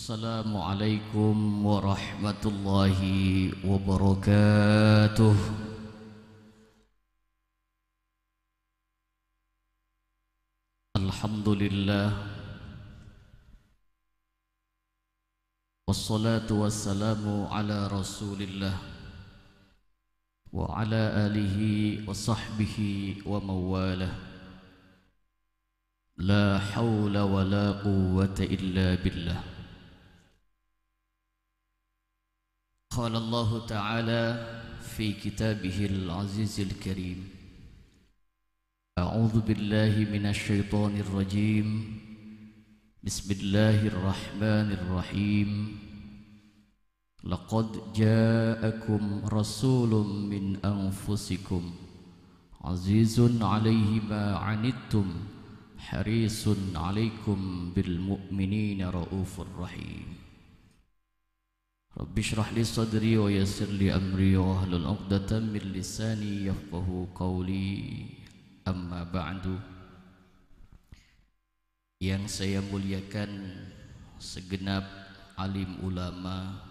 Assalamualaikum warahmatullahi wabarakatuh. Alhamdulillah, wassalatu wassalamu ala rasulillah wa ala alihi wa sahbihi wa mawalah. La hawla wa la quwwata illa billah. قال الله تعالى في كتابه العزيز الكريم: أعوذ بالله من الشيطان الرجيم. بسم الله الرحمن الرحيم. لقد جاءكم رسول من أنفسكم عزيز عليه ما عنتم حريص عليكم بالمؤمنين رؤوف رحيم. Rabbi shrah li sadri wa yassir li amri wa hlul 'uqdatam min lisani yafqahu qawli. Amma ba'du. Yang saya muliakan segenap alim ulama,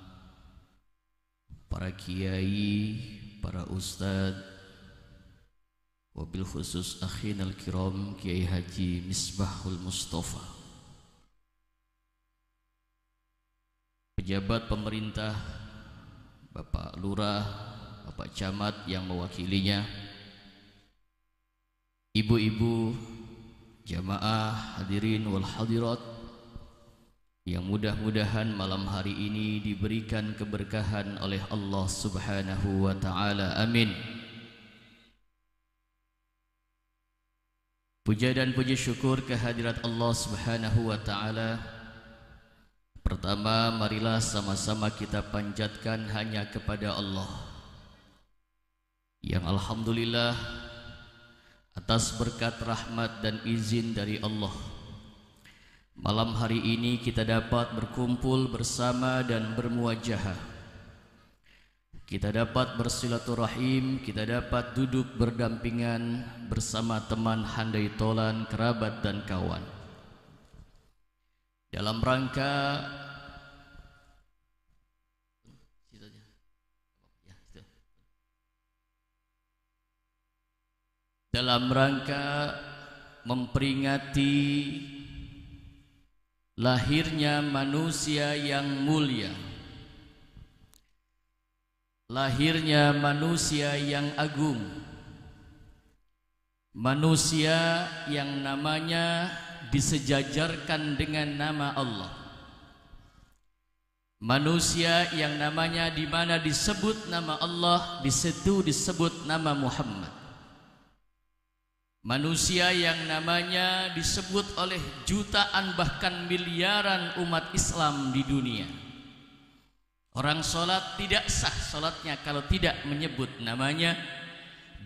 para kiai, para ustad, wabil khusus akhinal kiram Kiai Haji Misbahul Mustafa, pejabat pemerintah, Bapak Lurah, Bapak Camat yang mewakilinya, ibu-ibu, jamaah hadirin wal hadirat yang mudah-mudahan malam hari ini diberikan keberkahan oleh Allah Subhanahu wa taala. Amin. Puja dan puji syukur kehadirat Allah Subhanahu wa taala. Pertama, marilah sama-sama kita panjatkan hanya kepada Allah yang alhamdulillah atas berkat rahmat dan izin dari Allah, malam hari ini kita dapat berkumpul bersama dan bermuajahah. Kita dapat bersilaturahim, kita dapat duduk berdampingan bersama teman handai tolan, kerabat dan kawan, dalam rangka memperingati lahirnya manusia yang mulia, lahirnya manusia yang agung, manusia yang namanya disejajarkan dengan nama Allah, manusia yang namanya di mana disebut nama Allah, di situ disebut nama Muhammad, manusia yang namanya disebut oleh jutaan bahkan miliaran umat Islam di dunia. Orang sholat tidak sah sholatnya kalau tidak menyebut namanya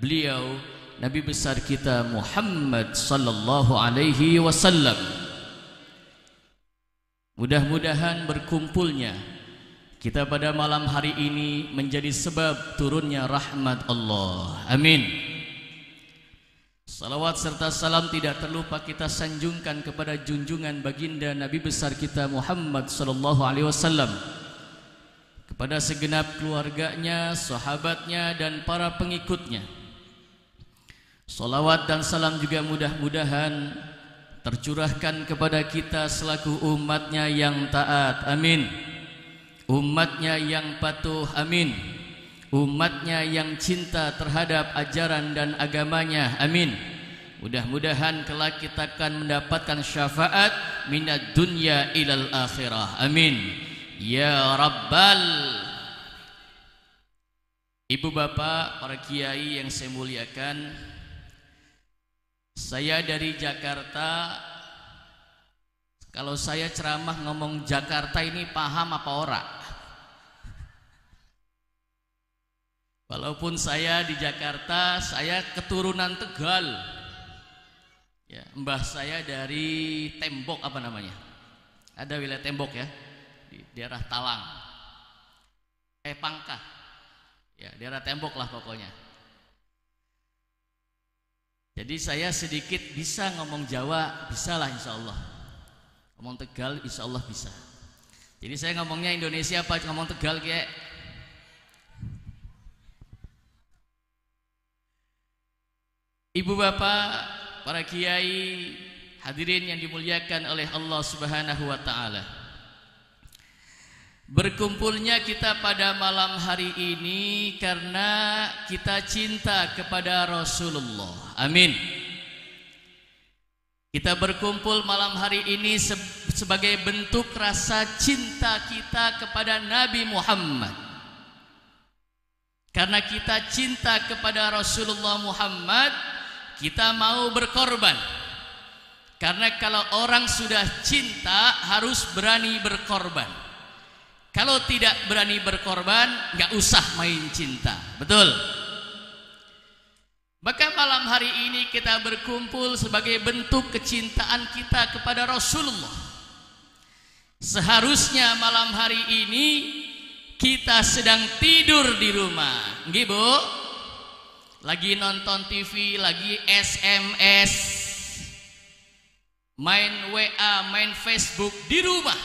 beliau, Nabi besar kita Muhammad sallallahu alaihi wasallam. Mudah-mudahan berkumpulnya kita pada malam hari ini menjadi sebab turunnya rahmat Allah. Amin. Salawat serta salam tidak terlupa kita sanjungkan kepada junjungan baginda Nabi besar kita Muhammad sallallahu alaihi wasallam, kepada segenap keluarganya, sahabatnya dan para pengikutnya. Salawat dan salam juga mudah-mudahan tercurahkan kepada kita selaku umatnya yang taat, amin, umatnya yang patuh, amin, umatnya yang cinta terhadap ajaran dan agamanya, amin. Mudah-mudahan kelak kita akan mendapatkan syafaat minad dunya ilal akhirah, amin ya rabbal. Ibu bapak, para kiai yang saya muliakan, saya dari Jakarta. Kalau saya ceramah ngomong Jakarta ini paham apa ora? Walaupun saya di Jakarta, saya keturunan Tegal. Ya, mbah saya dari Tembok, apa namanya? Ada wilayah Tembok ya, di daerah Talang. Pangkah. Ya, daerah Tembok lah pokoknya. Jadi saya sedikit bisa ngomong Jawa, bisa lah insya Allah. Ngomong Tegal insya Allah bisa. Jadi saya ngomongnya Indonesia apa ngomong Tegal kayak. Ibu bapak, para kiai, hadirin yang dimuliakan oleh Allah Subhanahu wa taala. Berkumpulnya kita pada malam hari ini karena kita cinta kepada Rasulullah. Amin. Kita berkumpul malam hari ini sebagai bentuk rasa cinta kita kepada Nabi Muhammad. Karena kita cinta kepada Rasulullah Muhammad, kita mau berkorban. Karena kalau orang sudah cinta harus berani berkorban. Kalau tidak berani berkorban, nggak usah main cinta. Betul? Maka malam hari ini kita berkumpul sebagai bentuk kecintaan kita kepada Rasulullah. Seharusnya malam hari ini kita sedang tidur di rumah. Nggih, Bu? Lagi nonton TV, lagi SMS, main WA, main Facebook di rumah.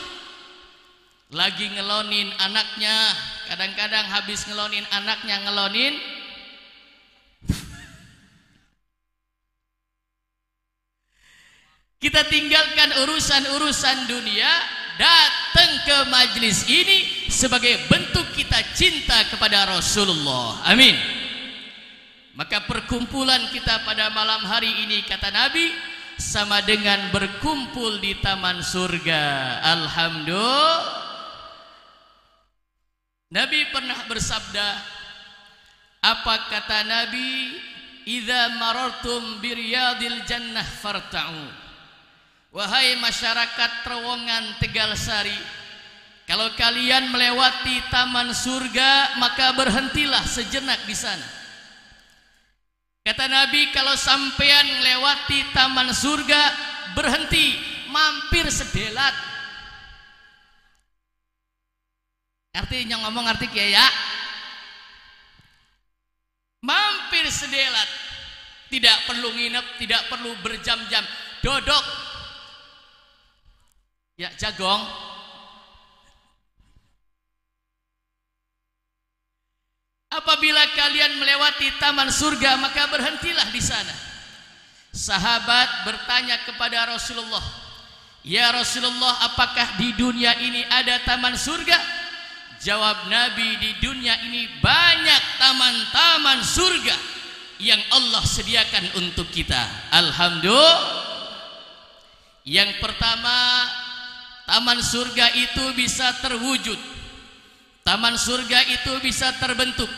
Lagi ngelonin anaknya, kadang-kadang habis ngelonin anaknya ngelonin kita tinggalkan urusan-urusan dunia, datang ke majlis ini sebagai bentuk kita cinta kepada Rasulullah. Amin. Maka perkumpulan kita pada malam hari ini, kata Nabi, sama dengan berkumpul di taman surga. Alhamdulillah. Nabi pernah bersabda, apa kata Nabi? Idza marartum biryadil jannah farta'u. Wahai masyarakat terowongan Tegalsari, kalau kalian melewati taman surga, maka berhentilah sejenak di sana. Kata Nabi, kalau sampean melewati taman surga, berhenti, mampir sedelat. Artinya ngomong arti ya, mampir sedelat, tidak perlu nginep, tidak perlu berjam-jam, dodok. Ya, jagong. Apabila kalian melewati taman surga, maka berhentilah di sana. Sahabat bertanya kepada Rasulullah, ya Rasulullah, apakah di dunia ini ada taman surga? Jawab Nabi, di dunia ini banyak taman-taman surga yang Allah sediakan untuk kita. Alhamdulillah. Yang pertama, taman surga itu bisa terwujud. Taman surga itu bisa terbentuk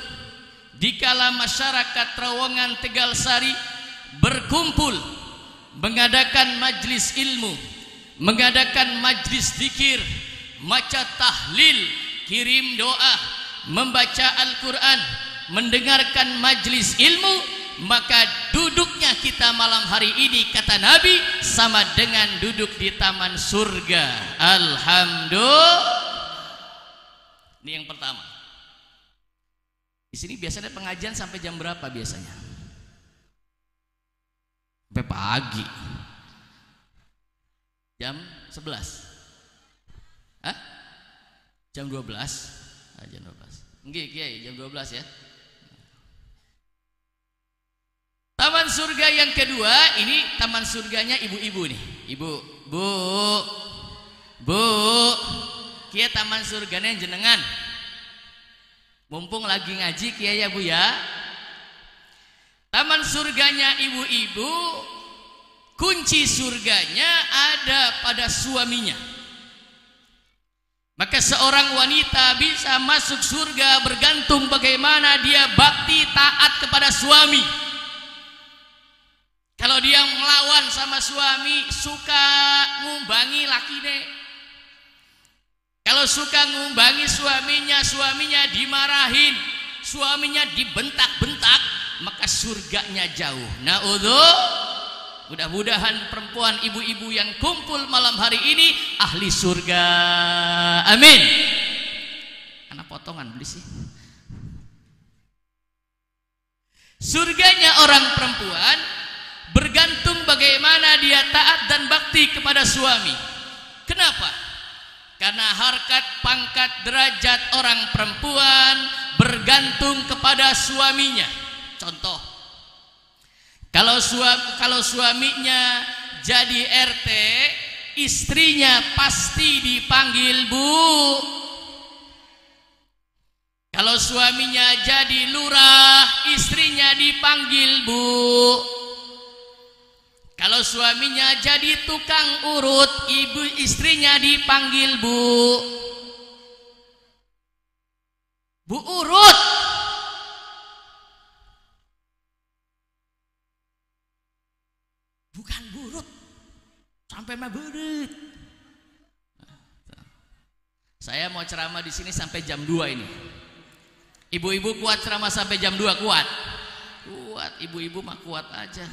dikala masyarakat terowongan Tegalsari berkumpul mengadakan majlis ilmu, mengadakan majlis zikir, maca tahlil, kirim doa, membaca Al-Quran, mendengarkan majlis ilmu, maka duduknya kita malam hari ini, kata Nabi, sama dengan duduk di taman surga. Alhamdulillah. Ini yang pertama. Di sini biasanya pengajian sampai jam berapa biasanya? Sampai pagi. Jam 11. Hah? Jam 12. Jam 12. Nggih, Kiai, jam 12 ya. Taman surga yang kedua, ini taman surganya ibu-ibu nih. Ibu, Bu, Kiai taman surganya jenengan. Mumpung lagi ngaji Kiai ya Bu ya. Taman surganya ibu-ibu, kunci surganya ada pada suaminya. Maka seorang wanita bisa masuk surga bergantung bagaimana dia bakti taat kepada suami. Kalau dia melawan sama suami, suka ngumbangi lakine. Kalau suka ngumbangi suaminya dimarahin, suaminya dibentak-bentak, maka surganya jauh. Mudah-mudahan perempuan ibu-ibu yang kumpul malam hari ini ahli surga. Amin. Anak potongan beli sih. Surganya orang perempuan bergantung bagaimana dia taat dan bakti kepada suami. Kenapa? Karena harkat, pangkat, derajat orang perempuan bergantung kepada suaminya. Contoh, kalau suaminya jadi RT, istrinya pasti dipanggil Bu. Kalau suaminya jadi lurah, istrinya dipanggil Bu. Kalau suaminya jadi tukang urut, istrinya dipanggil Bu. Bu urut. Bukan burut. Sampai mah burut. Saya mau ceramah di sini sampai jam 2 ini. Ibu-ibu kuat ceramah sampai jam 2? Kuat. Kuat, ibu-ibu mah kuat aja.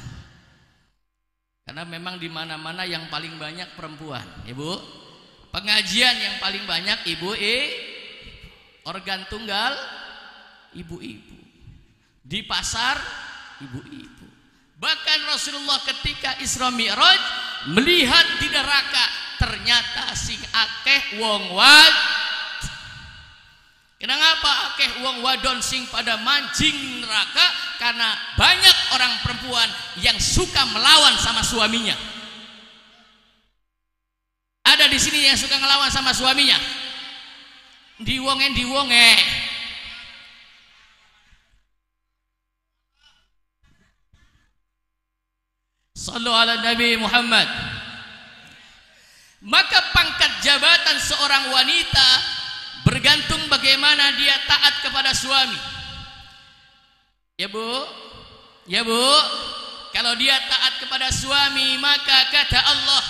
Karena memang di mana-mana yang paling banyak perempuan, Ibu. Pengajian yang paling banyak ibu, organ tunggal ibu-ibu. Di pasar ibu-ibu. Bahkan Rasulullah ketika Isra Mi'raj melihat di neraka ternyata sing akeh wong wad. Kenapa akeh wong wadon sing pada mancing neraka? Karena banyak orang perempuan yang suka melawan sama suaminya. Ada di sini yang suka ngelawan sama suaminya. Diwonge. Sallu ala Nabi Muhammad. Maka pangkat jabatan seorang wanita bergantung bagaimana dia taat kepada suami. Ya Bu, ya Bu, kalau dia taat kepada suami, maka kata Allah,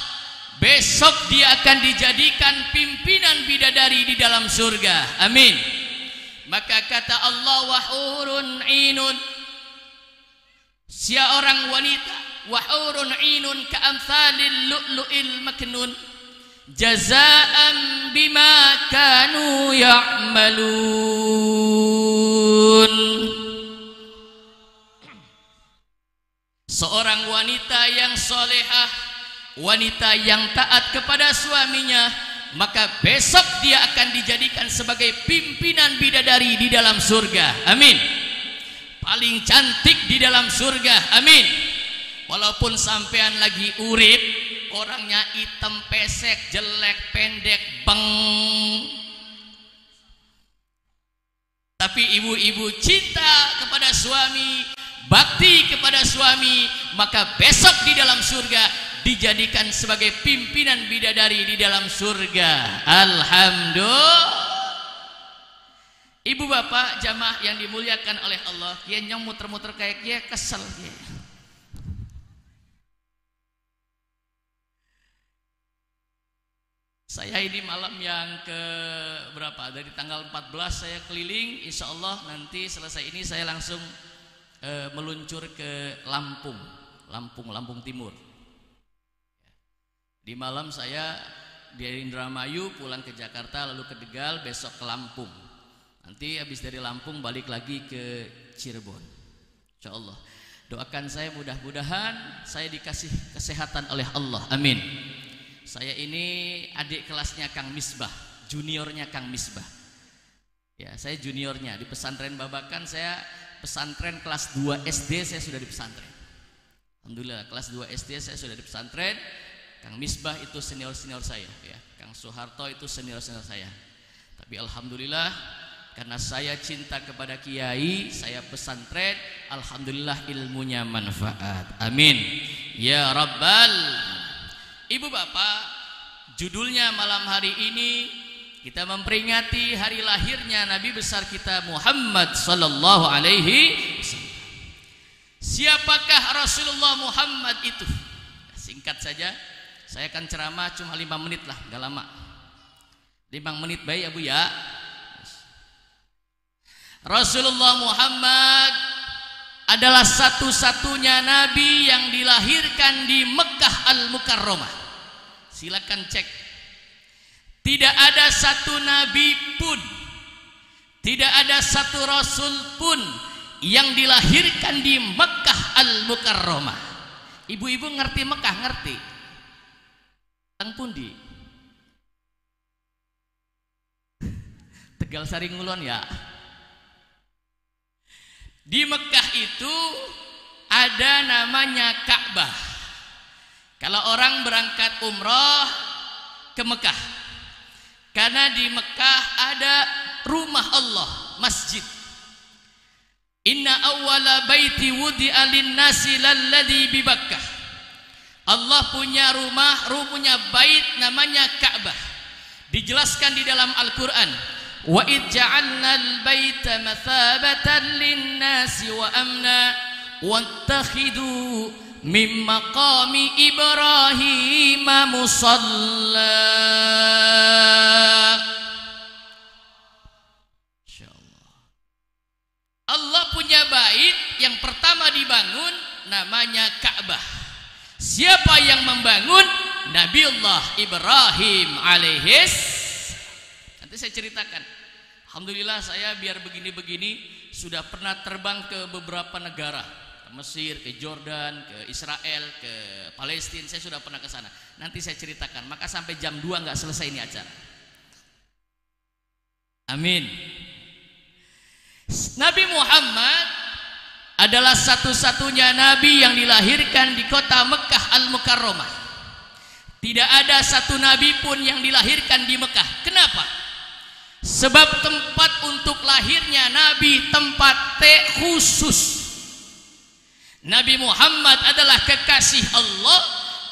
besok dia akan dijadikan pimpinan bidadari di dalam surga. Amin. Maka kata Allah, wahurun inun, seorang wanita, wahurun inun ka'amthalil lu'lu'il maknun, jazaan bima kanu ya'malun. Seorang wanita yang solehah, wanita yang taat kepada suaminya, maka besok dia akan dijadikan sebagai pimpinan bidadari di dalam surga. Amin. Paling cantik di dalam surga. Amin. Walaupun sampean lagi urip, orangnya hitam, pesek, jelek, pendek, beng, tapi ibu-ibu cinta kepada suami, bakti kepada suami, maka besok di dalam surga dijadikan sebagai pimpinan bidadari di dalam surga. Alhamdulillah. Ibu bapak jamaah yang dimuliakan oleh Allah, dia nyong muter-muter kayak dia kesel dia. Saya ini malam yang ke berapa? Dari tanggal 14 saya keliling, insya Allah nanti selesai ini saya langsung meluncur ke Lampung Timur. Di malam saya dari Indramayu pulang ke Jakarta, lalu ke Tegal, besok ke Lampung. Nanti habis dari Lampung balik lagi ke Cirebon. Insya Allah. Doakan saya mudah-mudahan saya dikasih kesehatan oleh Allah. Amin. Saya ini adik kelasnya Kang Misbah, juniornya Kang Misbah. Ya, saya juniornya di pesantren Babakan. Saya pesantren kelas 2 SD saya sudah di pesantren. Alhamdulillah kelas 2 SD saya sudah di pesantren. Kang Misbah itu senior-senior saya ya. Kang Soeharto itu senior-senior saya. Tapi alhamdulillah karena saya cinta kepada kiai, saya pesantren, alhamdulillah ilmunya manfaat. Amin. Ya Rabbal. Ibu bapak, judulnya malam hari ini kita memperingati hari lahirnya Nabi besar kita Muhammad sallallahu alaihi wasallam. Siapakah Rasulullah Muhammad itu? Singkat saja, saya akan ceramah cuma 5 menit lah, gak lama. 5 menit baik ya Bu ya. Rasulullah Muhammad adalah satu-satunya Nabi yang dilahirkan di Mekah Al-Mukarramah. Silakan cek. Tidak ada satu nabi pun, tidak ada satu rasul pun yang dilahirkan di Mekah Al-Mukarramah. Ibu-ibu ngerti Mekah? Ngerti? Tang pundi? Tegal Sari Ngulon ya. Di Mekah itu ada namanya Ka'bah. Kalau orang berangkat umroh ke Mekah, karena di Mekah ada rumah Allah, masjid. Inna awwala baiti wudi'a lin-nasi lalladzi bi Bakkah. Allah punya rumah, punya bait namanya Ka'bah. Dijelaskan di dalam Al-Qur'an, wa id ja'alnal baita mathabatan lin-nasi wa amna wattakhidu min maqami Ibrahim musalla. Insyaallah. Allah punya bait yang pertama dibangun namanya Ka'bah. Siapa yang membangun? Nabiullah Ibrahim alaihis. Nanti saya ceritakan. Alhamdulillah saya biar begini-begini sudah pernah terbang ke beberapa negara, ke Mesir, ke Jordan, ke Israel, ke Palestina. Saya sudah pernah ke sana. Nanti saya ceritakan. Maka sampai jam 2 nggak selesai ini acara. Amin. Nabi Muhammad adalah satu-satunya nabi yang dilahirkan di kota Mekah Al-Mukarramah. Tidak ada satu nabi pun yang dilahirkan di Mekah. Kenapa? Sebab tempat untuk lahirnya nabi tempat khusus. Nabi Muhammad adalah kekasih Allah,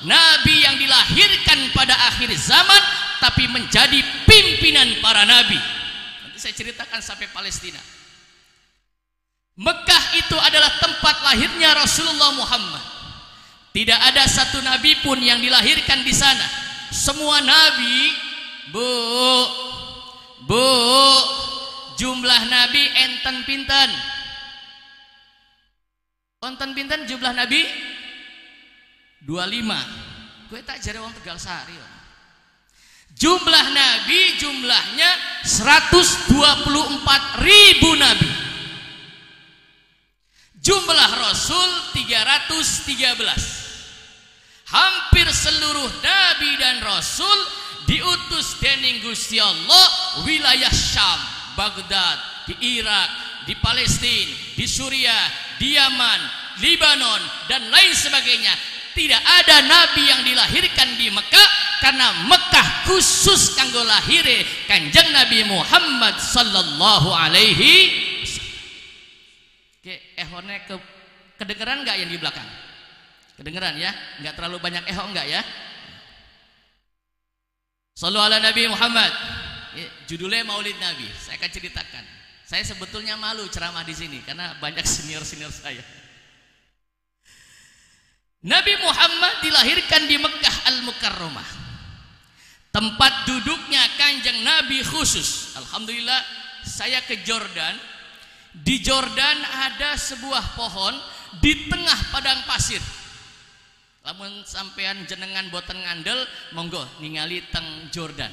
nabi yang dilahirkan pada akhir zaman tapi menjadi pimpinan para nabi. Nanti saya ceritakan sampai Palestina. Mekah itu adalah tempat lahirnya Rasulullah Muhammad. Tidak ada satu nabi pun yang dilahirkan di sana. Semua nabi, Bu, jumlah nabi enten pinten? Enten pinten jumlah nabi? 25. Gue tak jare wong Tegal Sari. Jumlah nabi jumlahnya 124.000 nabi. Jumlah Rasul 313. Hampir seluruh nabi dan rasul diutus dening Gusti Allah wilayah Syam, Baghdad, di Irak, di Palestina, di Suriah, di Yaman, Libanon dan lain sebagainya. Tidak ada nabi yang dilahirkan di Mekah karena Mekah khusus kanggo lahire Kanjeng Nabi Muhammad sallallahu alaihi wasallam. Oke, ehone kedengeran enggak yang di belakang? Kedengeran ya? Enggak terlalu banyak eho enggak ya? Shallu ala Nabi Muhammad. Judulnya Maulid Nabi. Saya akan ceritakan. Saya sebetulnya malu ceramah di sini karena banyak senior-senior saya. Nabi Muhammad dilahirkan di Mekah Al-Mukarramah. Tempat duduknya Kanjeng Nabi khusus. Alhamdulillah saya ke Jordan. Di Jordan ada sebuah pohon di tengah padang pasir. Lamun sampean jenengan boten ngandel, monggo ningali teng Jordan.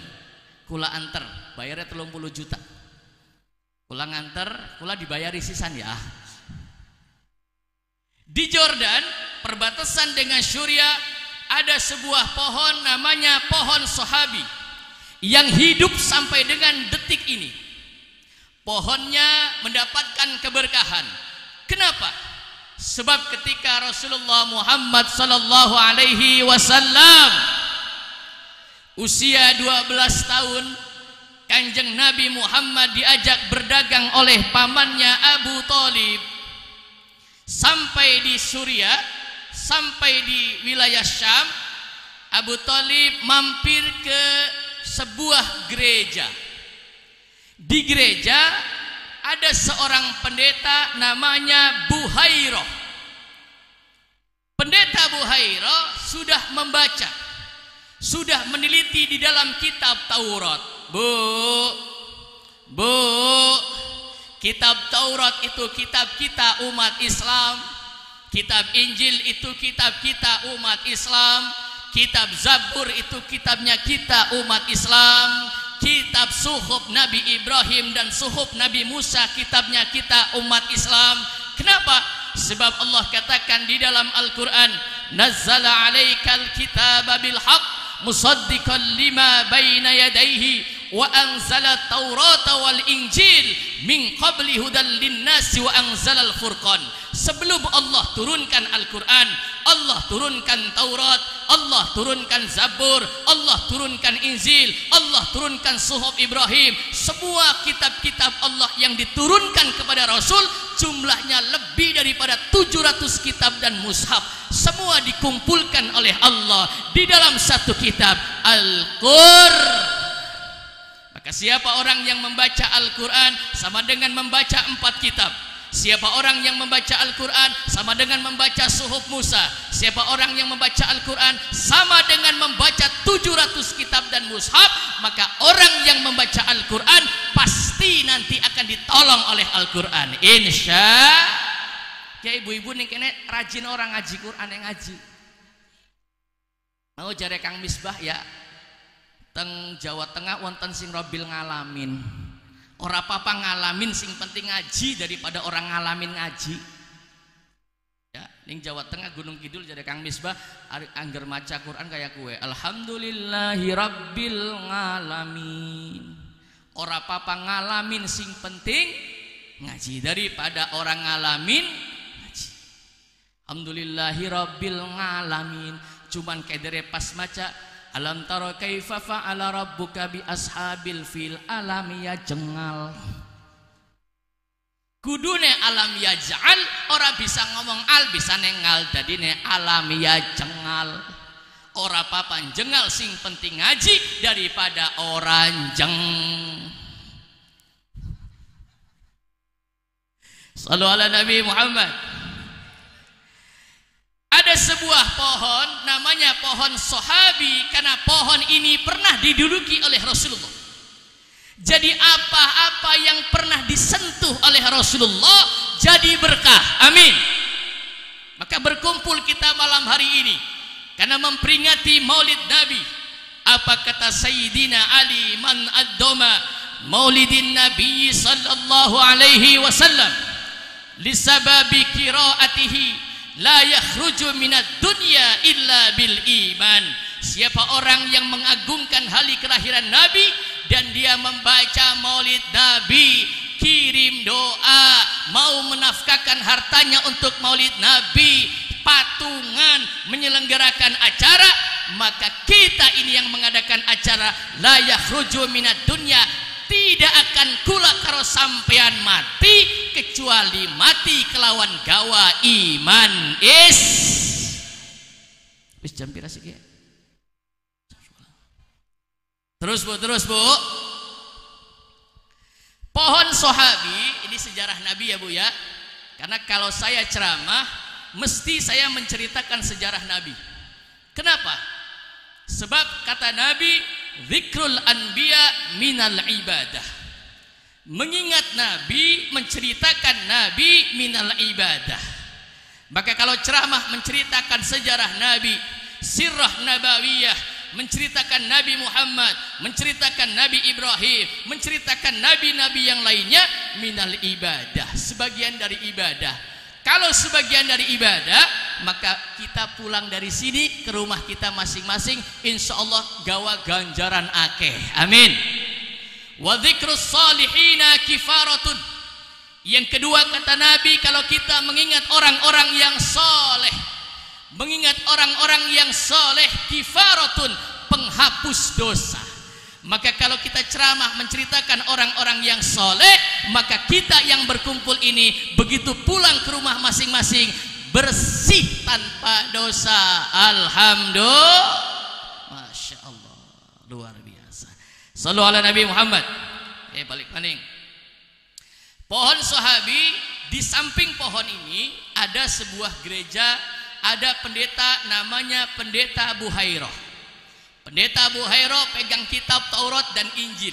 Kula anter, bayarnya 30 juta. Kula nganter, kula dibayari sisan ya. Di Jordan, perbatasan dengan Suriah, ada sebuah pohon namanya pohon Sahabi yang hidup sampai dengan detik ini. Pohonnya mendapatkan keberkahan. Kenapa? Sebab ketika Rasulullah Muhammad sallallahu alaihi wasallam usia 12 tahun, Kanjeng Nabi Muhammad diajak berdagang oleh pamannya Abu Thalib sampai di Suriah, sampai di wilayah Syam. Abu Thalib mampir ke sebuah gereja. Di gereja ada seorang pendeta namanya Buhairah. Pendeta Buhairah sudah membaca, sudah meneliti di dalam kitab Taurat. Bu, kitab Taurat itu kitab kita umat Islam. Kitab Injil itu kitab kita umat Islam. Kitab Zabur itu kitabnya kita umat Islam. Kitab Suhuf Nabi Ibrahim dan Suhuf Nabi Musa kitabnya kita umat Islam. Kenapa? Sebab Allah katakan di dalam Al-Quran, Nazzala alaikal kitaba bil haq musaddiqan lima baina yadayhi wa anzala taurata wal injil min qabli hudal linnasi wa anzalal furqan. Sebelum Allah turunkan Al-Quran, Allah turunkan Taurat, Allah turunkan Zabur, Allah turunkan Injil, Allah turunkan Suhuf Ibrahim. Semua kitab-kitab Allah yang diturunkan kepada Rasul jumlahnya lebih daripada 700 kitab dan mushaf. Semua dikumpulkan oleh Allah di dalam satu kitab, Al-Qur'an. Maka siapa orang yang membaca Al-Quran sama dengan membaca 4 kitab. Siapa orang yang membaca Al-Quran sama dengan membaca Suhuf Musa. Siapa orang yang membaca Al-Quran sama dengan membaca 700 kitab dan mushaf. Maka orang yang membaca Al-Quran pasti nanti akan ditolong oleh Al-Quran, insya. Ya ibu-ibu nih kene rajin orang ngaji Quran yang ngaji. Mau jare Kang Misbah ya, teng Jawa Tengah wonten sing robil ngalamin. Ora apa-apa ngalamin, sing penting ngaji daripada orang ngalamin ngaji. Ya, ning Jawa Tengah Gunung Kidul jadi Kang Misbah angger maca Quran kayak kue. Alhamdulillahi rabbil ngalamin. Ora apa-apa ngalamin, sing penting ngaji daripada orang ngalamin ngaji. Alhamdulillahi rabbil ngalamin. Cuman kedere pas maca alam tara kaifa fa'ala rabbuka bi ashabil fil, alam ya jengal. Kudune alam ya ja'al, ora bisa ngomong al bisa nengal, dadine alam ya jengal. Ora apa-apa jengal, sing penting ngaji daripada orang jeng. Shallu ala Nabi Muhammad. Ada sebuah pohon namanya pohon Sahabi, karena pohon ini pernah diduduki oleh Rasulullah. Jadi apa-apa yang pernah disentuh oleh Rasulullah jadi berkah. Amin. Maka berkumpul kita malam hari ini karena memperingati Maulid Nabi. Apa kata Sayyidina Ali, man ad-doma maulidin Nabi sallallahu alaihi wasallam lisababi qiraatihi la yakhruju minad dunya illa bil iman. Siapa orang yang mengagungkan hari kelahiran Nabi dan dia membaca Maulid Nabi, kirim doa, mau menafkahkan hartanya untuk Maulid Nabi, patungan, menyelenggarakan acara, maka kita ini yang mengadakan acara la yakhruju minad dunya, tidak akan kula karo sampean mati kecuali mati kelawan gawa iman. Wis jam pira sih ya? Terus bu. Pohon Sahabi ini sejarah Nabi ya bu ya. Karena kalau saya ceramah mesti saya menceritakan sejarah Nabi. Kenapa? Sebab kata Nabi, zikrul anbiya minal ibadah. Mengingat Nabi, menceritakan Nabi minal ibadah. Maka kalau ceramah menceritakan sejarah Nabi, sirah nabawiyah, menceritakan Nabi Muhammad, menceritakan Nabi Ibrahim, menceritakan nabi-nabi yang lainnya, minal ibadah, sebagian dari ibadah. Kalau sebagian dari ibadah, maka kita pulang dari sini ke rumah kita masing-masing, insya Allah gawa ganjaran akeh. Amin. Wa dzikrus salihina kifaratun. Yang kedua kata Nabi, kalau kita mengingat orang-orang yang soleh, mengingat orang-orang yang soleh, kifaratun, penghapus dosa. Maka kalau kita ceramah menceritakan orang-orang yang soleh, maka kita yang berkumpul ini begitu pulang ke rumah masing-masing bersih tanpa dosa. Alhamdulillah. Masya Allah, luar biasa. Shallu ala Nabi Muhammad. Balik maning. Pohon Sahabi, di samping pohon ini ada sebuah gereja, ada pendeta namanya Pendeta Buhairah. Pendeta Buhairah pegang kitab Taurat dan Injil.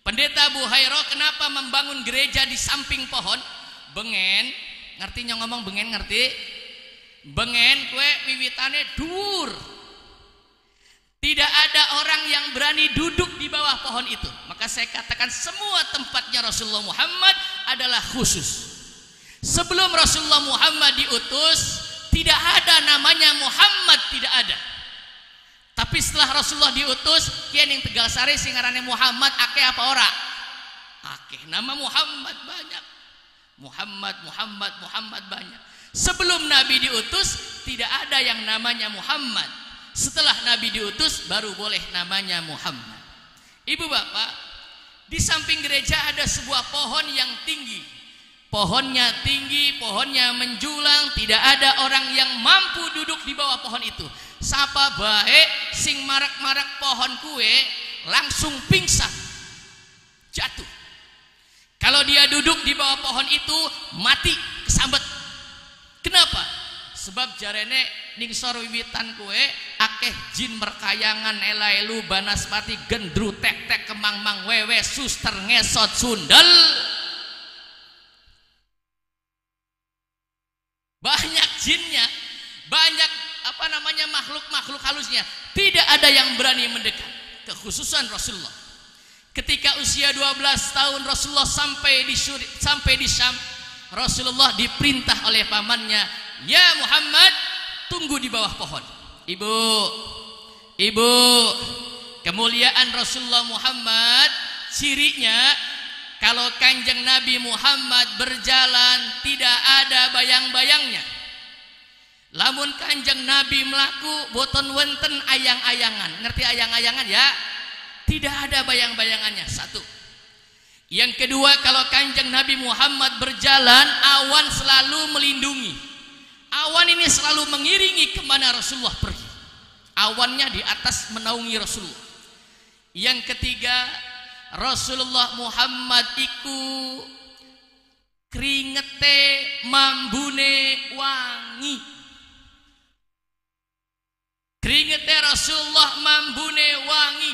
Pendeta Buhairah kenapa membangun gereja di samping pohon? Bengen, ngertinya ngomong bengen ngerti? Bengen kue wiwitane dur. Tidak ada orang yang berani duduk di bawah pohon itu. Maka saya katakan semua tempatnya Rasulullah Muhammad adalah khusus. Sebelum Rasulullah Muhammad diutus, tidak ada namanya Muhammad, tidak ada. Tapi Tapi setelah Rasulullah diutus, kian yang Tegal Sari sing ngaranne Muhammad akeh apa ora? Akeh. Nama Muhammad banyak. Muhammad banyak. Sebelum Nabi diutus tidak ada yang namanya Muhammad. Setelah Nabi diutus baru boleh namanya Muhammad. Ibu bapak, di samping gereja ada sebuah pohon yang tinggi. Pohonnya tinggi, pohonnya menjulang, tidak ada orang yang mampu duduk di bawah pohon itu. Sapa bae sing marak-marak pohon kue langsung pingsan, jatuh. Kalau dia duduk di bawah pohon itu mati kesambet. Kenapa? Sebab jarene ning sor wiwitan kue akeh jin merkayangan ela-elu banaspati gendru tek-tek kemang-mang wewe suster ngesot sundel. Banyak jinnya, banyak makhluk halusnya. Tidak ada yang berani mendekat. Kekhususan Rasulullah. Ketika usia 12 tahun Rasulullah sampai di Syam, Rasulullah diperintah oleh pamannya, "Ya Muhammad, tunggu di bawah pohon." Ibu, kemuliaan Rasulullah Muhammad cirinya kalau Kanjeng Nabi Muhammad berjalan tidak ada bayang-bayangnya. Lamun Kanjeng Nabi melaku boten wonten ayang-ayangan. Ngerti ayang-ayangan ya? Tidak ada bayang-bayangannya. Satu. Yang kedua, kalau Kanjeng Nabi Muhammad berjalan, awan selalu melindungi. Awan ini selalu mengiringi kemana Rasulullah pergi. Awannya di atas menaungi Rasulullah. Yang ketiga, Rasulullah Muhammad iku keringete mambune wangi. Keringete Rasulullah mambune wangi.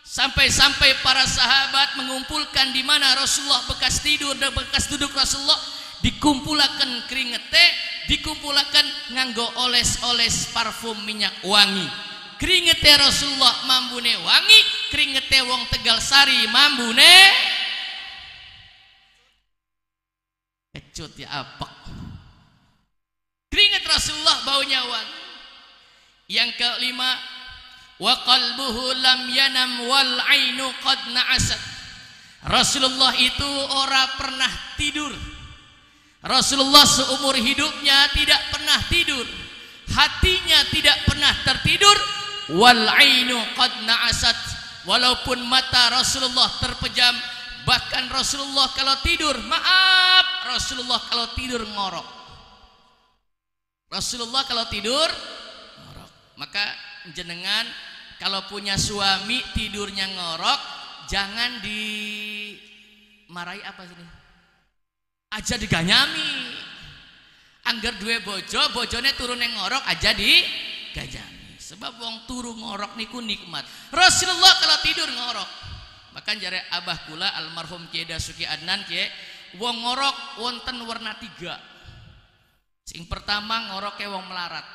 Sampai-sampai para sahabat mengumpulkan di mana Rasulullah bekas tidur dan bekas duduk Rasulullah, dikumpulakan keringete, dikumpulakan nganggo oles-oles parfum minyak wangi. Keringete Rasulullah mambune wangi, keringete wong Tegal Sari mambune kecut ya apek. Keringet Rasulullah baunya wangi. Yang kelima, wa qalbuhu lam yanam wal ainu qad na'asat. Rasulullah itu ora pernah tidur. Rasulullah seumur hidupnya tidak pernah tidur. Hatinya tidak pernah tertidur. Wal ainu qad na'asat. Walaupun mata Rasulullah terpejam, bahkan Rasulullah kalau tidur, maaf, Rasulullah kalau tidur ngorok. Rasulullah kalau tidur ngorok. Maka jenengan kalau punya suami tidurnya ngorok, jangan dimarahi apa sini? Aja diganyami. Angger duwe bojo, bojone turun yang ngorok aja diganyami. Sebab wong turu ngorok niku nikmat. Rasulullah kalau tidur ngorok. Bahkan jare abah kula almarhum Kiai Dasuki Adnan Kiai, wong ngorok wonten warna 3. Sing pertama ngoroke wong melarat.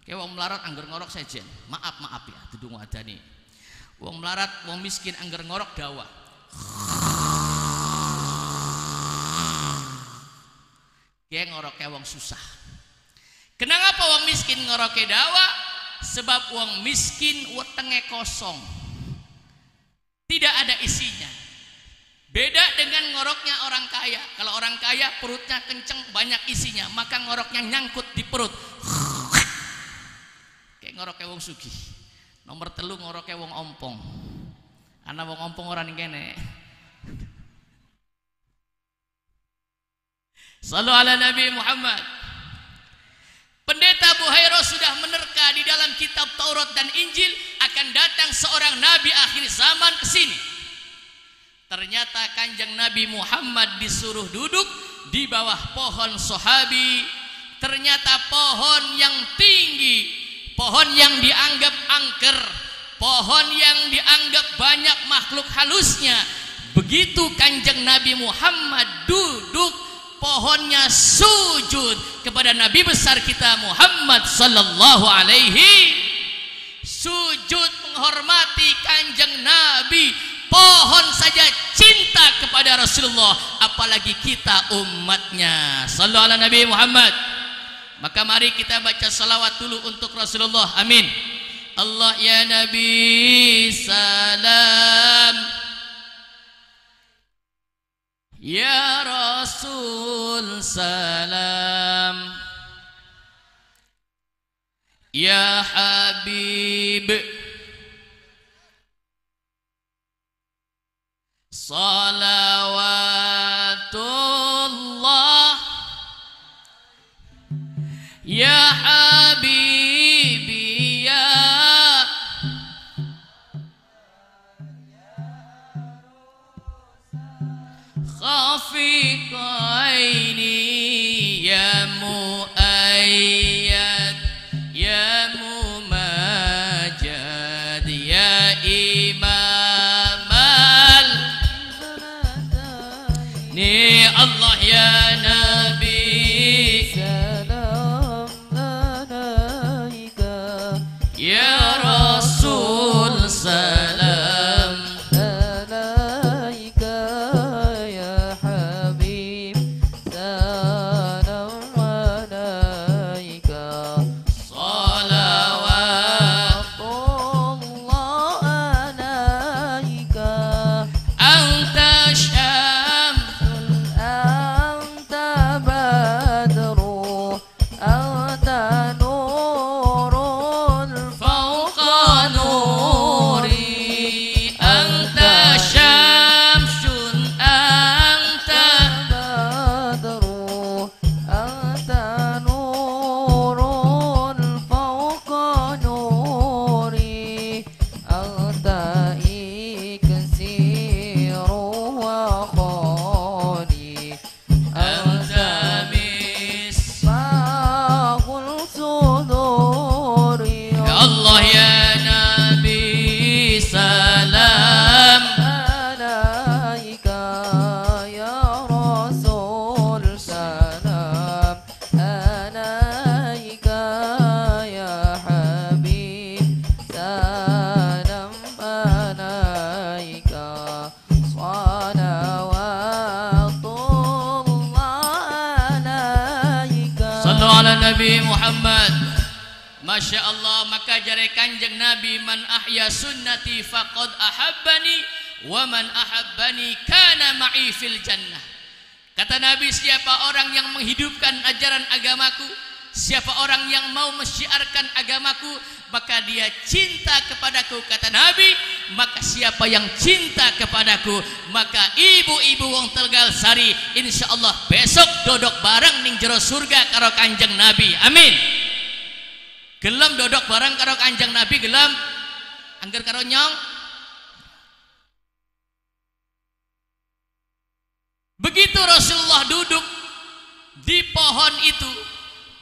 Kayak wong melarat angger ngorok sejen. Maaf ya, dudu ngadani. Wong melarat, wong miskin angger ngorok dawa. Kayak ngoroke wong susah. Kenapa wong miskin ngoroke dawa? Sebab wong miskin wetenge kosong. Tidak ada isinya. Beda dengan ngoroknya orang kaya. Kalau orang kaya perutnya kenceng, banyak isinya, maka ngoroknya nyangkut di perut. Kayak ngoroknya wong sugih. Nomor 3 ngoroknya wong ompong. Ana wong ompong ora ning kene. Sallu ala Nabi Muhammad. Pendeta Buhairo sudah menerka di dalam kitab Taurat dan Injil akan datang seorang nabi akhir zaman ke sini. Ternyata Kanjeng Nabi Muhammad disuruh duduk di bawah pohon Sahabi. Ternyata pohon yang tinggi, pohon yang dianggap angker, pohon yang dianggap banyak makhluk halusnya. Begitu Kanjeng Nabi Muhammad duduk, pohonnya sujud kepada Nabi besar kita Muhammad sallallahu alaihi, sujud menghormati Kanjeng Nabi. Pohon saja cinta kepada Rasulullah, apalagi kita umatnya. Sallallahu ala Nabi Muhammad. Maka mari kita baca salawat dulu untuk Rasulullah. Amin. Allah ya Nabi salam, ya Rasul salam, ya Habib salawatullah, ya Habibi ya Khafiq aini, ya Muayyad ya Mumajjad, ya Imam ni Allah ya Nabi salam alaika, ya Rasul salam alaika, ya Habib salam alaika, salawatullah alaika, anta Nabi Muhammad. Masya Allah. Maka jare kanjeng Nabi, man ahya sunnati faqad ahabbani wa man ahabbani kana ma'i fil jannah. Kata Nabi, siapa orang yang menghidupkan ajaran agamaku, siapa orang yang mau mensyiarkan agamaku, maka dia cinta kepadaku. Kata Nabi, maka siapa yang cinta kepadaku, maka ibu-ibu wong Tegal Sari insyaallah besok dodok bareng ning jero surga karo kanjeng Nabi. Amin. Gelem dodok bareng karo kanjeng Nabi, gelem angger karo nyong. Begitu Rasulullah duduk di pohon itu,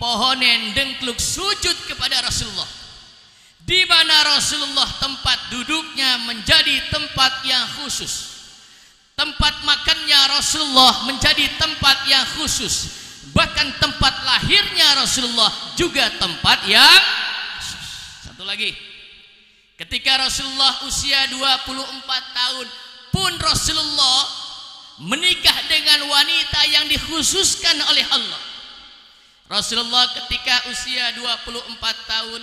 pohon yang dengkluk sujud kepada Rasulullah, di mana Rasulullah tempat duduknya menjadi tempat yang khusus, tempat makannya Rasulullah menjadi tempat yang khusus, bahkan tempat lahirnya Rasulullah juga tempat yang khusus. Satu lagi, ketika Rasulullah usia 24 tahun pun Rasulullah menikah dengan wanita yang dikhususkan oleh Allah. Rasulullah ketika usia 24 tahun,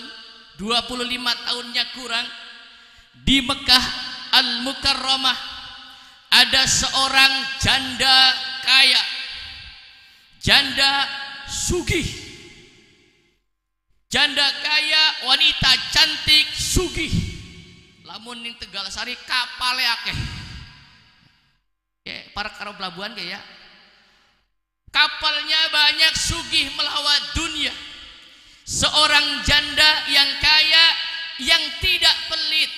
25 tahunnya kurang, di Mekah Al-Mukarramah ada seorang janda kaya, janda sugih, janda kaya, wanita cantik sugih. Lamun ning Tegal Sari kapale akeh. Para karo pelabuhan kayak ya, kapalnya banyak, sugih melawat dunia. Seorang janda yang kaya, yang tidak pelit,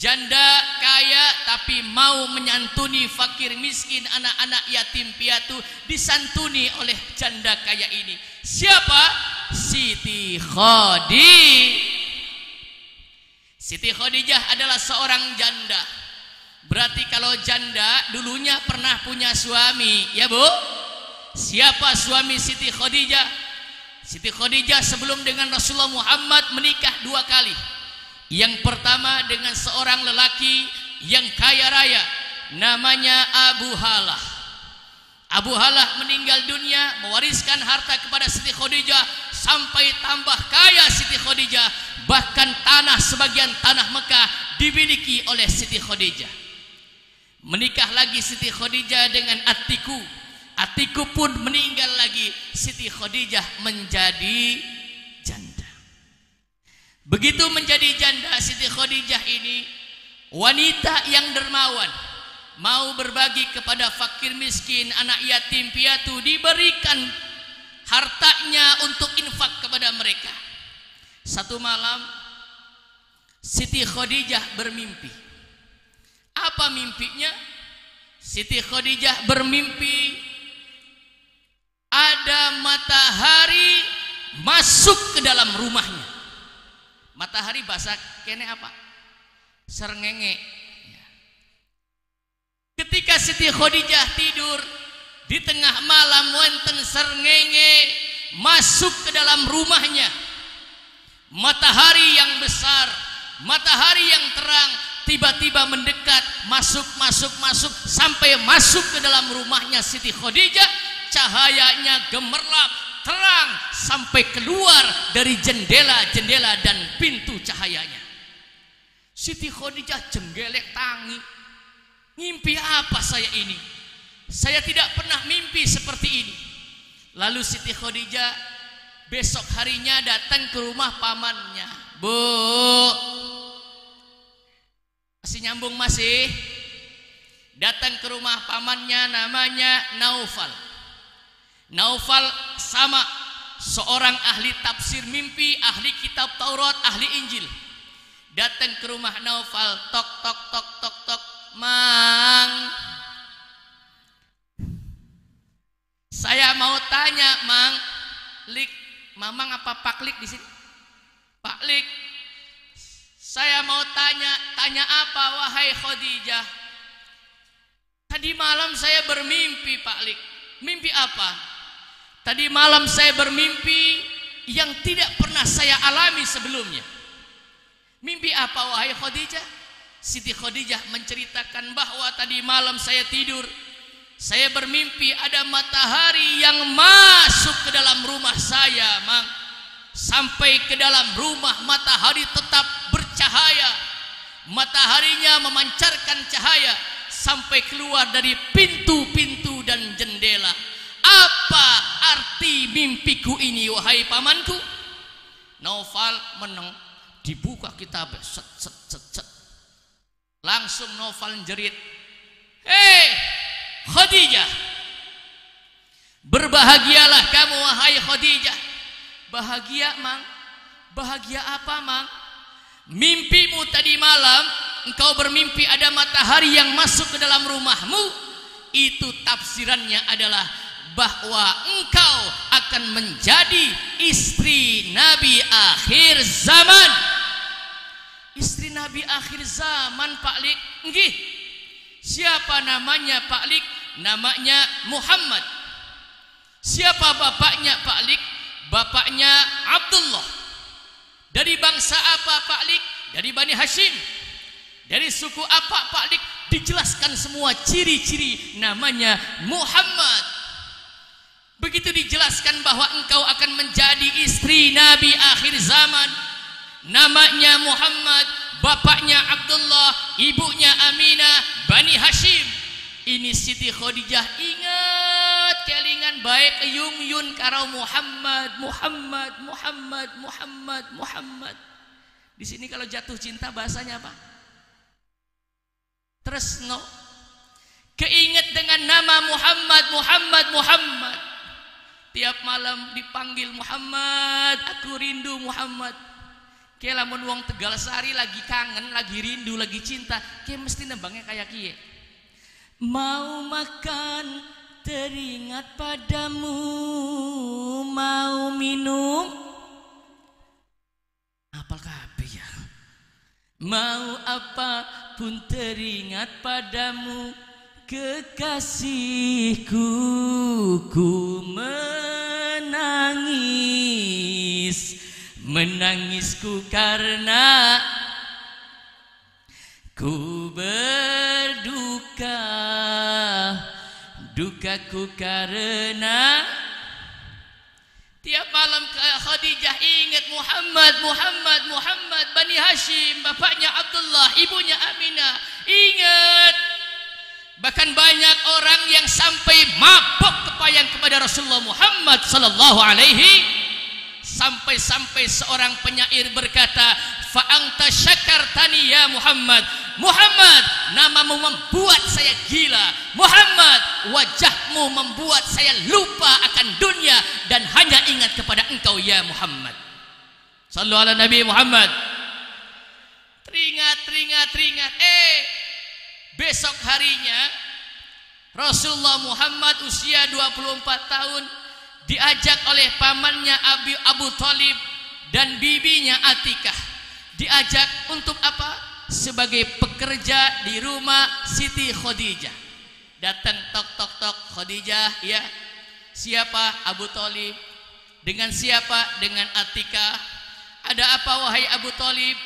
janda kaya tapi mau menyantuni fakir miskin, anak-anak yatim piatu, disantuni oleh janda kaya ini. Siapa? Siti Khadijah. Siti Khadijah adalah seorang janda. Berarti kalau janda dulunya pernah punya suami, ya Bu? Siapa suami Siti Khadijah? Siti Khadijah sebelum dengan Rasulullah Muhammad menikah 2 kali. Yang pertama dengan seorang lelaki yang kaya raya, namanya Abu Halah. Abu Halah meninggal dunia, mewariskan harta kepada Siti Khadijah sampai tambah kaya Siti Khadijah. Bahkan sebagian tanah Mekah dimiliki oleh Siti Khadijah. Menikah lagi Siti Khadijah dengan Atiku. Atiku pun meninggal lagi. Siti Khadijah menjadi janda. Begitu menjadi janda, Siti Khadijah ini wanita yang dermawan, mau berbagi kepada fakir miskin, anak yatim piatu, diberikan hartanya untuk infak kepada mereka. Satu malam Siti Khadijah bermimpi. Apa mimpinya? Siti Khadijah bermimpi ada matahari masuk ke dalam rumahnya. Matahari bahasa kene apa? Srengenge. Ketika Siti Khadijah tidur, di tengah malam wonten srengenge masuk ke dalam rumahnya. Matahari yang besar, matahari yang terang tiba-tiba mendekat, masuk sampai masuk ke dalam rumahnya Siti Khadijah. Cahayanya gemerlap, terang sampai keluar dari jendela-jendela dan pintu cahayanya. Siti Khadijah jenggelek tangi. Mimpi apa saya ini? Saya tidak pernah mimpi seperti ini. Lalu Siti Khadijah besok harinya datang ke rumah pamannya. Bu, masih nyambung masih? Datang ke rumah pamannya, namanya Naufal. Naufal sama seorang ahli tafsir mimpi, ahli kitab Taurat, ahli Injil. Datang ke rumah Naufal, tok tok tok tok tok. Mang, saya mau tanya, Mang. Lik, Mamang apa Pak Lik di sini? Pak Lik, saya mau tanya apa wahai Khadijah? Tadi malam saya bermimpi, Pak Lik. Mimpi apa? Tadi malam saya bermimpi yang tidak pernah saya alami sebelumnya. Mimpi apa wahai Khadijah? Siti Khadijah menceritakan bahwa tadi malam saya tidur, saya bermimpi ada matahari yang masuk ke dalam rumah saya, Mang. Sampai ke dalam rumah matahari tetap bercahaya. Mataharinya memancarkan cahaya sampai keluar dari pintu-pintu dan jendela. Apa arti mimpiku ini wahai pamanku? Naufal meneng, dibuka kitab, set set set set. Langsung Naufal jerit, "Hei Khadijah, berbahagialah kamu wahai Khadijah." Bahagia, Mang? Bahagia apa, Mang? Mimpimu tadi malam, engkau bermimpi ada matahari yang masuk ke dalam rumahmu. Itu tafsirannya adalah bahwa engkau akan menjadi istri Nabi akhir zaman. Istri Nabi akhir zaman, Pak Lik. Nggih. Siapa namanya, Pak Lik? Namanya Muhammad. Siapa bapaknya, Pak Lik? Bapaknya Abdullah. Dari bangsa apa, Pak Lik? Dari Bani Hashim. Dari suku apa, Pak Lik? Dijelaskan semua ciri-ciri, namanya Muhammad. Begitu dijelaskan bahwa engkau akan menjadi istri Nabi akhir zaman. Namanya Muhammad, bapaknya Abdullah, ibunya Aminah, Bani Hashim. Ini Siti Khadijah ingat kelingan baik yung karo Muhammad. Di sini kalau jatuh cinta bahasanya apa? Tresno. Keinget dengan nama Muhammad. Tiap malam dipanggil Muhammad, aku rindu Muhammad. Kayak lamun wong Tegal Sari lagi kangen, lagi rindu, lagi cinta, kayak mesti nembangnya kayak kie. Mau makan teringat padamu, mau minum apal kabeh ya. Mau apa pun teringat padamu, kekasihku, ku menangisku karena ku berduka dukaku karena tiap malam Khadijah ingat Muhammad Bani Hashim, bapaknya Abdullah, ibunya Aminah, ingat. Bahkan banyak orang yang sampai mabuk kepayang kepada Rasulullah Muhammad sallallahu alaihi, sampai seorang penyair berkata, fa anta syakartani ya Muhammad. Muhammad, namamu membuat saya gila. Muhammad, wajahmu membuat saya lupa akan dunia dan hanya ingat kepada engkau ya Muhammad. Sallu ala Nabi Muhammad. Teringat. Besok harinya Rasulullah Muhammad usia 24 tahun diajak oleh pamannya Abu Thalib dan bibinya Atikah. Diajak untuk apa? Sebagai pekerja di rumah Siti Khadijah. Datang tok Khadijah, ya. Siapa? Abu Thalib. Dengan siapa? Dengan Atikah. Ada apa wahai Abu Thalib?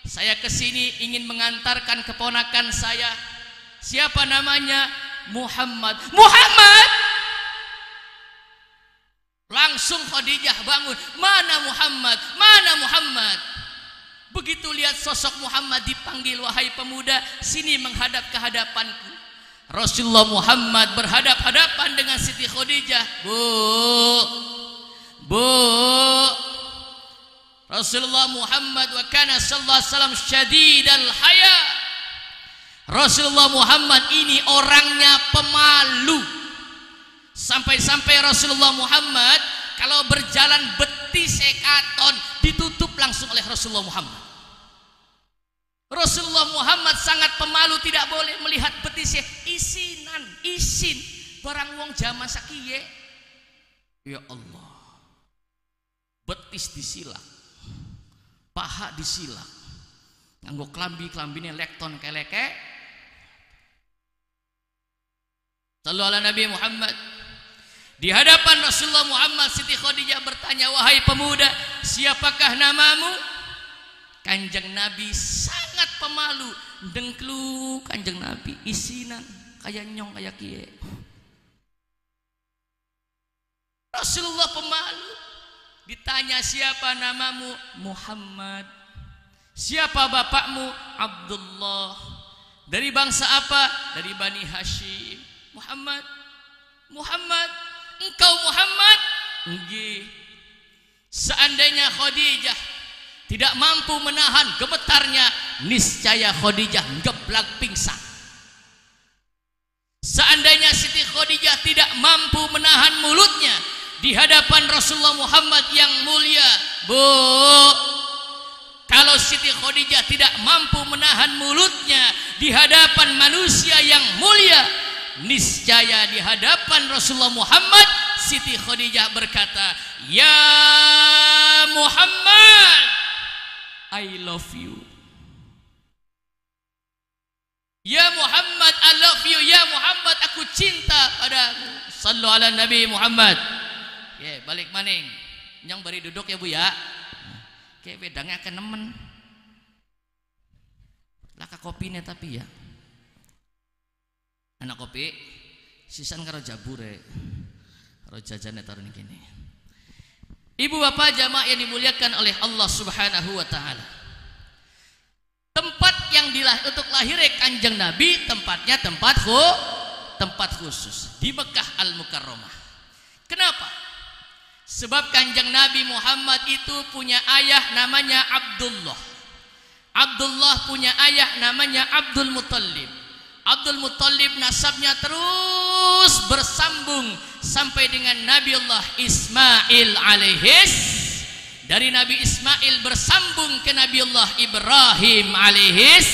Saya kesini ingin mengantarkan keponakan saya. Siapa namanya? Muhammad. Langsung Khadijah bangun. Mana Muhammad? Begitu lihat sosok Muhammad dipanggil, wahai pemuda, sini menghadap ke hadapanku. Rasulullah Muhammad berhadap-hadapan dengan Siti Khadijah. Bu. Rasulullah Muhammad wa kana sallallahu alaihi wasallam syadidal haya. Rasulullah Muhammad ini orangnya pemalu. Sampai-sampai Rasulullah Muhammad kalau berjalan betis sekaton ditutup langsung oleh Rasulullah Muhammad. Rasulullah Muhammad sangat pemalu, tidak boleh melihat betisnya. Isin barang wong zaman sakiye. Ya Allah, betis disilak, paha disilak, nganggo klambi-klambine lekton keleke. Sallu ala Nabi Muhammad. Di hadapan Rasulullah Muhammad, Siti Khadijah bertanya, wahai pemuda, siapakah namamu? Kanjeng Nabi sangat pemalu, dengklu kanjeng Nabi, isinan kayak nyong kayak kie. Rasulullah pemalu. Ditanya, siapa namamu? Muhammad. Siapa bapakmu? Abdullah. Dari bangsa apa? Dari Bani Hashim. Muhammad, engkau Muhammad? Nggih. Seandainya Khadijah tidak mampu menahan gemetarnya, niscaya Khadijah ngeblak pingsan. Seandainya Siti Khadijah tidak mampu menahan mulutnya di hadapan Rasulullah Muhammad yang mulia, Bu, kalau Siti Khadijah tidak mampu menahan mulutnya di hadapan manusia yang mulia, niscaya di hadapan Rasulullah Muhammad, Siti Khadijah berkata, ya Muhammad, I love you. Ya Muhammad, I love you. Ya Muhammad, aku cinta padamu. Sallu ala Nabi Muhammad. Ya, balik maning. Nyong bari duduk ya Bu ya. Kayak bedangnya akan nemen. Laka kopinya tapi ya. Anak kopi sisan karo jabure. Karo jajane taruh gini. Ibu bapak jamaah yang dimuliakan oleh Allah Subhanahu wa taala. Tempat yang untuk lahirnya Kanjeng Nabi, tempatnya tempat khusus di Mekah Al-Mukarramah. Kenapa? Sebab Kanjeng Nabi Muhammad itu punya ayah namanya Abdullah. Abdullah punya ayah namanya Abdul Muttalib. Abdul Muttalib nasabnya terus bersambung sampai dengan Nabiullah Ismail alaihis. Dari Nabi Ismail bersambung ke Nabiullah Ibrahim alaihis.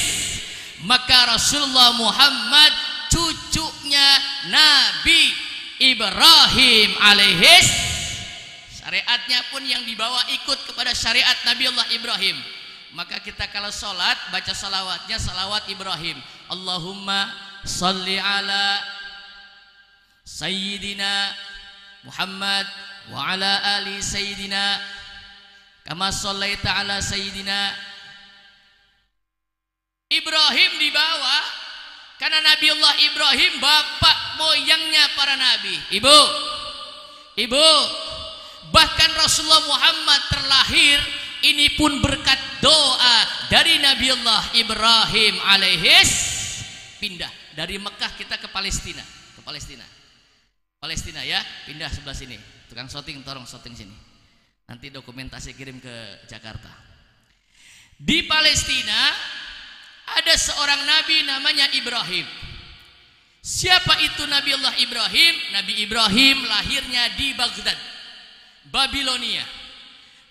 Maka Rasulullah Muhammad cucunya Nabi Ibrahim alaihis. Syariatnya pun yang dibawa ikut kepada syariat Nabiullah Ibrahim. Maka kita kalau sholat baca salawatnya salawat Ibrahim. Allahumma salli ala Sayyidina Muhammad wa ala ali Sayyidina kama sallaita ala Sayyidina Ibrahim dibawa karena Nabiullah Ibrahim bapak moyangnya para nabi. Ibu, bahkan Rasulullah Muhammad terlahir ini pun berkat doa dari Nabiullah Ibrahim alaihis. Pindah dari Mekah kita ke Palestina, Palestina ya, pindah sebelah sini. Tukang syuting tolong syuting sini. Nanti dokumentasi kirim ke Jakarta. Di Palestina ada seorang nabi namanya Ibrahim. Siapa itu Nabiullah Ibrahim? Nabi Ibrahim lahirnya di Baghdad, Babilonia.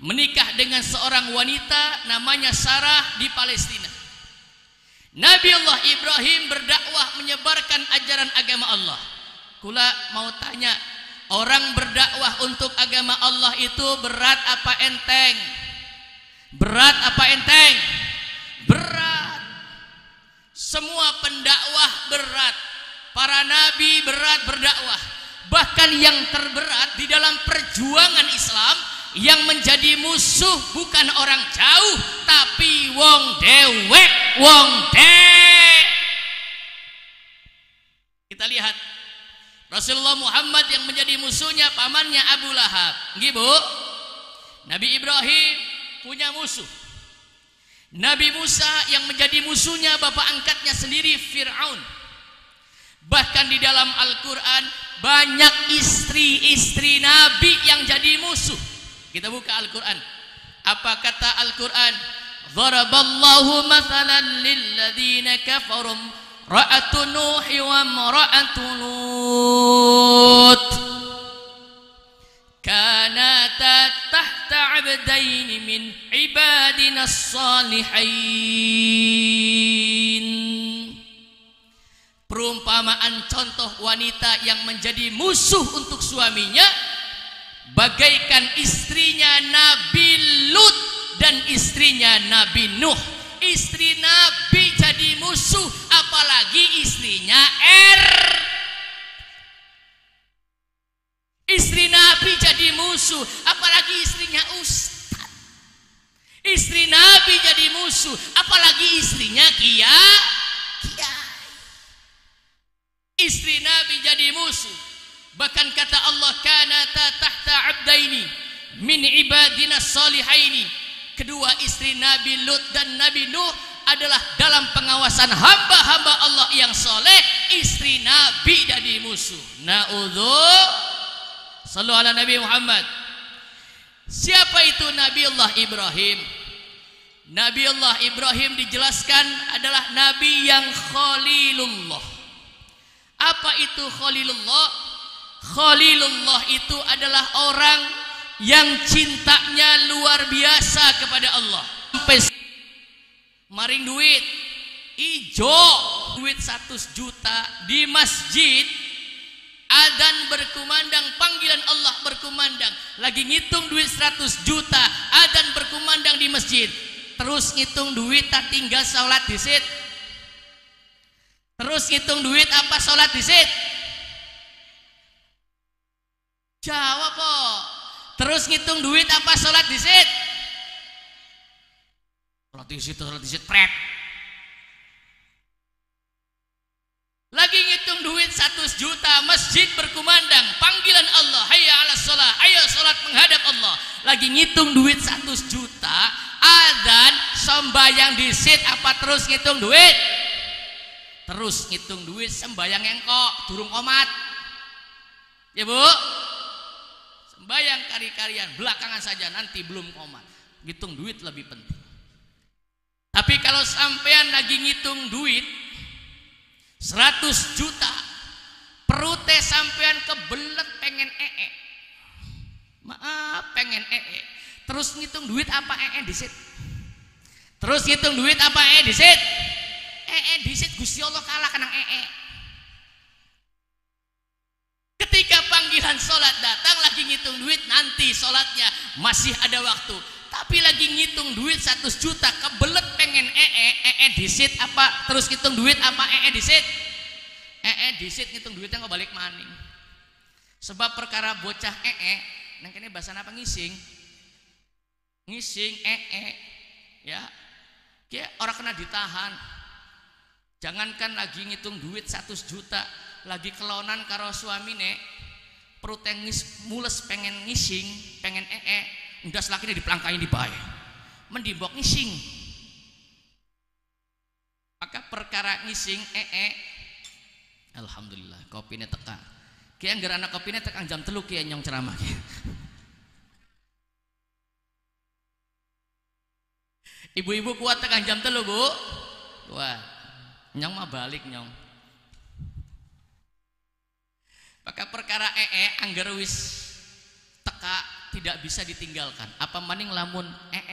Menikah dengan seorang wanita namanya Sarah di Palestina. Nabiullah Ibrahim berdakwah menyebarkan ajaran agama Allah. Kula mau tanya, orang berdakwah untuk agama Allah itu berat apa enteng? Berat apa enteng? Berat. Semua pendakwah berat. Para nabi berat berdakwah. Bahkan yang terberat di dalam perjuangan Islam, yang menjadi musuh bukan orang jauh, tapi wong dewek, wong dek. Kita lihat Rasulullah Muhammad yang menjadi musuhnya pamannya Abu Lahab. Nggih, Bu? Nabi Ibrahim punya musuh. Nabi Musa yang menjadi musuhnya bapak angkatnya sendiri Fir'aun. Bahkan di dalam Al-Quran banyak istri-istri Nabi yang jadi musuh. Kita buka Al-Quran. Apa kata Al-Quran? Dharaballahu mathalan lilladzina kafarum ra'atu Nuhi wa mara'atu Lut kanata tahta abdaini min ibadina salihin. Perumpamaan contoh wanita yang menjadi musuh untuk suaminya bagaikan istrinya Nabi Lut dan istrinya Nabi Nuh. Istri Nabi jadi musuh, apalagi istrinya Istri Nabi jadi musuh, apalagi istrinya Ustad. Istri Nabi jadi musuh, apalagi istrinya Kiai. Istri Nabi jadi musuh. Bahkan kata Allah, kanata tahta abdaini min ibadina salihaini. Kedua istri Nabi Lut dan Nabi Nuh adalah dalam pengawasan hamba-hamba Allah yang soleh. Istri Nabi jadi musuh. Na'udzu. Sallu ala Nabi Muhammad. Siapa itu Nabiullah Ibrahim? Nabiullah Ibrahim dijelaskan adalah Nabi yang Khalilullah. Apa itu Khalilullah? Khalilullah itu adalah orang yang cintanya luar biasa kepada Allah. Sampai maring duit ijo, duit 100 juta di masjid, adzan berkumandang, panggilan Allah berkumandang, lagi ngitung duit 100 juta, adzan berkumandang di masjid, terus ngitung duit tak tinggal sholat disit. Terus ngitung duit apa sholat disit? Jawab kok. Terus ngitung duit apa sholat disit? Sholat disit pret. Lagi ngitung duit 100 juta, masjid berkumandang, panggilan Allah, hayya ala sholat, ayo sholat menghadap Allah. Lagi ngitung duit 100 juta, adzan sembayang disit apa terus ngitung duit? Terus ngitung duit sembayang engkok, durung komat. Ya Bu? Sembayang kari-karian, belakangan saja, nanti belum komat. Ngitung duit lebih penting. Tapi kalau sampean lagi ngitung duit 100 juta, perutnya sampean kebelet pengen maaf, pengen terus ngitung duit apa disit? Terus ngitung duit apa disit? Disit Gusti Allah kalah kenang Ketika panggilan sholat datang, lagi ngitung duit, nanti sholatnya masih ada waktu, tapi lagi ngitung duit 100 juta, kebelet pengen disit apa terus ngitung duit apa disit? Disit ngitung duitnya nggak balik maning. Sebab perkara bocah nang kene bahasa apa ngising ya, kayak orang kena ditahan. Jangankan lagi ngitung duit 100 juta, lagi kelonan karo suamine, perut mules pengen ngising, pengen ndas lakine dipelangkain di bae. Mendimbok ngising. Maka perkara ngising alhamdulillah kopine teka. Ki anggar anak kopine tekan jam 3 ki nyong ceramah ki. Ibu-ibu kuat tekan jam 3, Bu? Kuat. Nyong mah balik nyong. Maka perkara anggar wis teka tidak bisa ditinggalkan. Apa maning lamun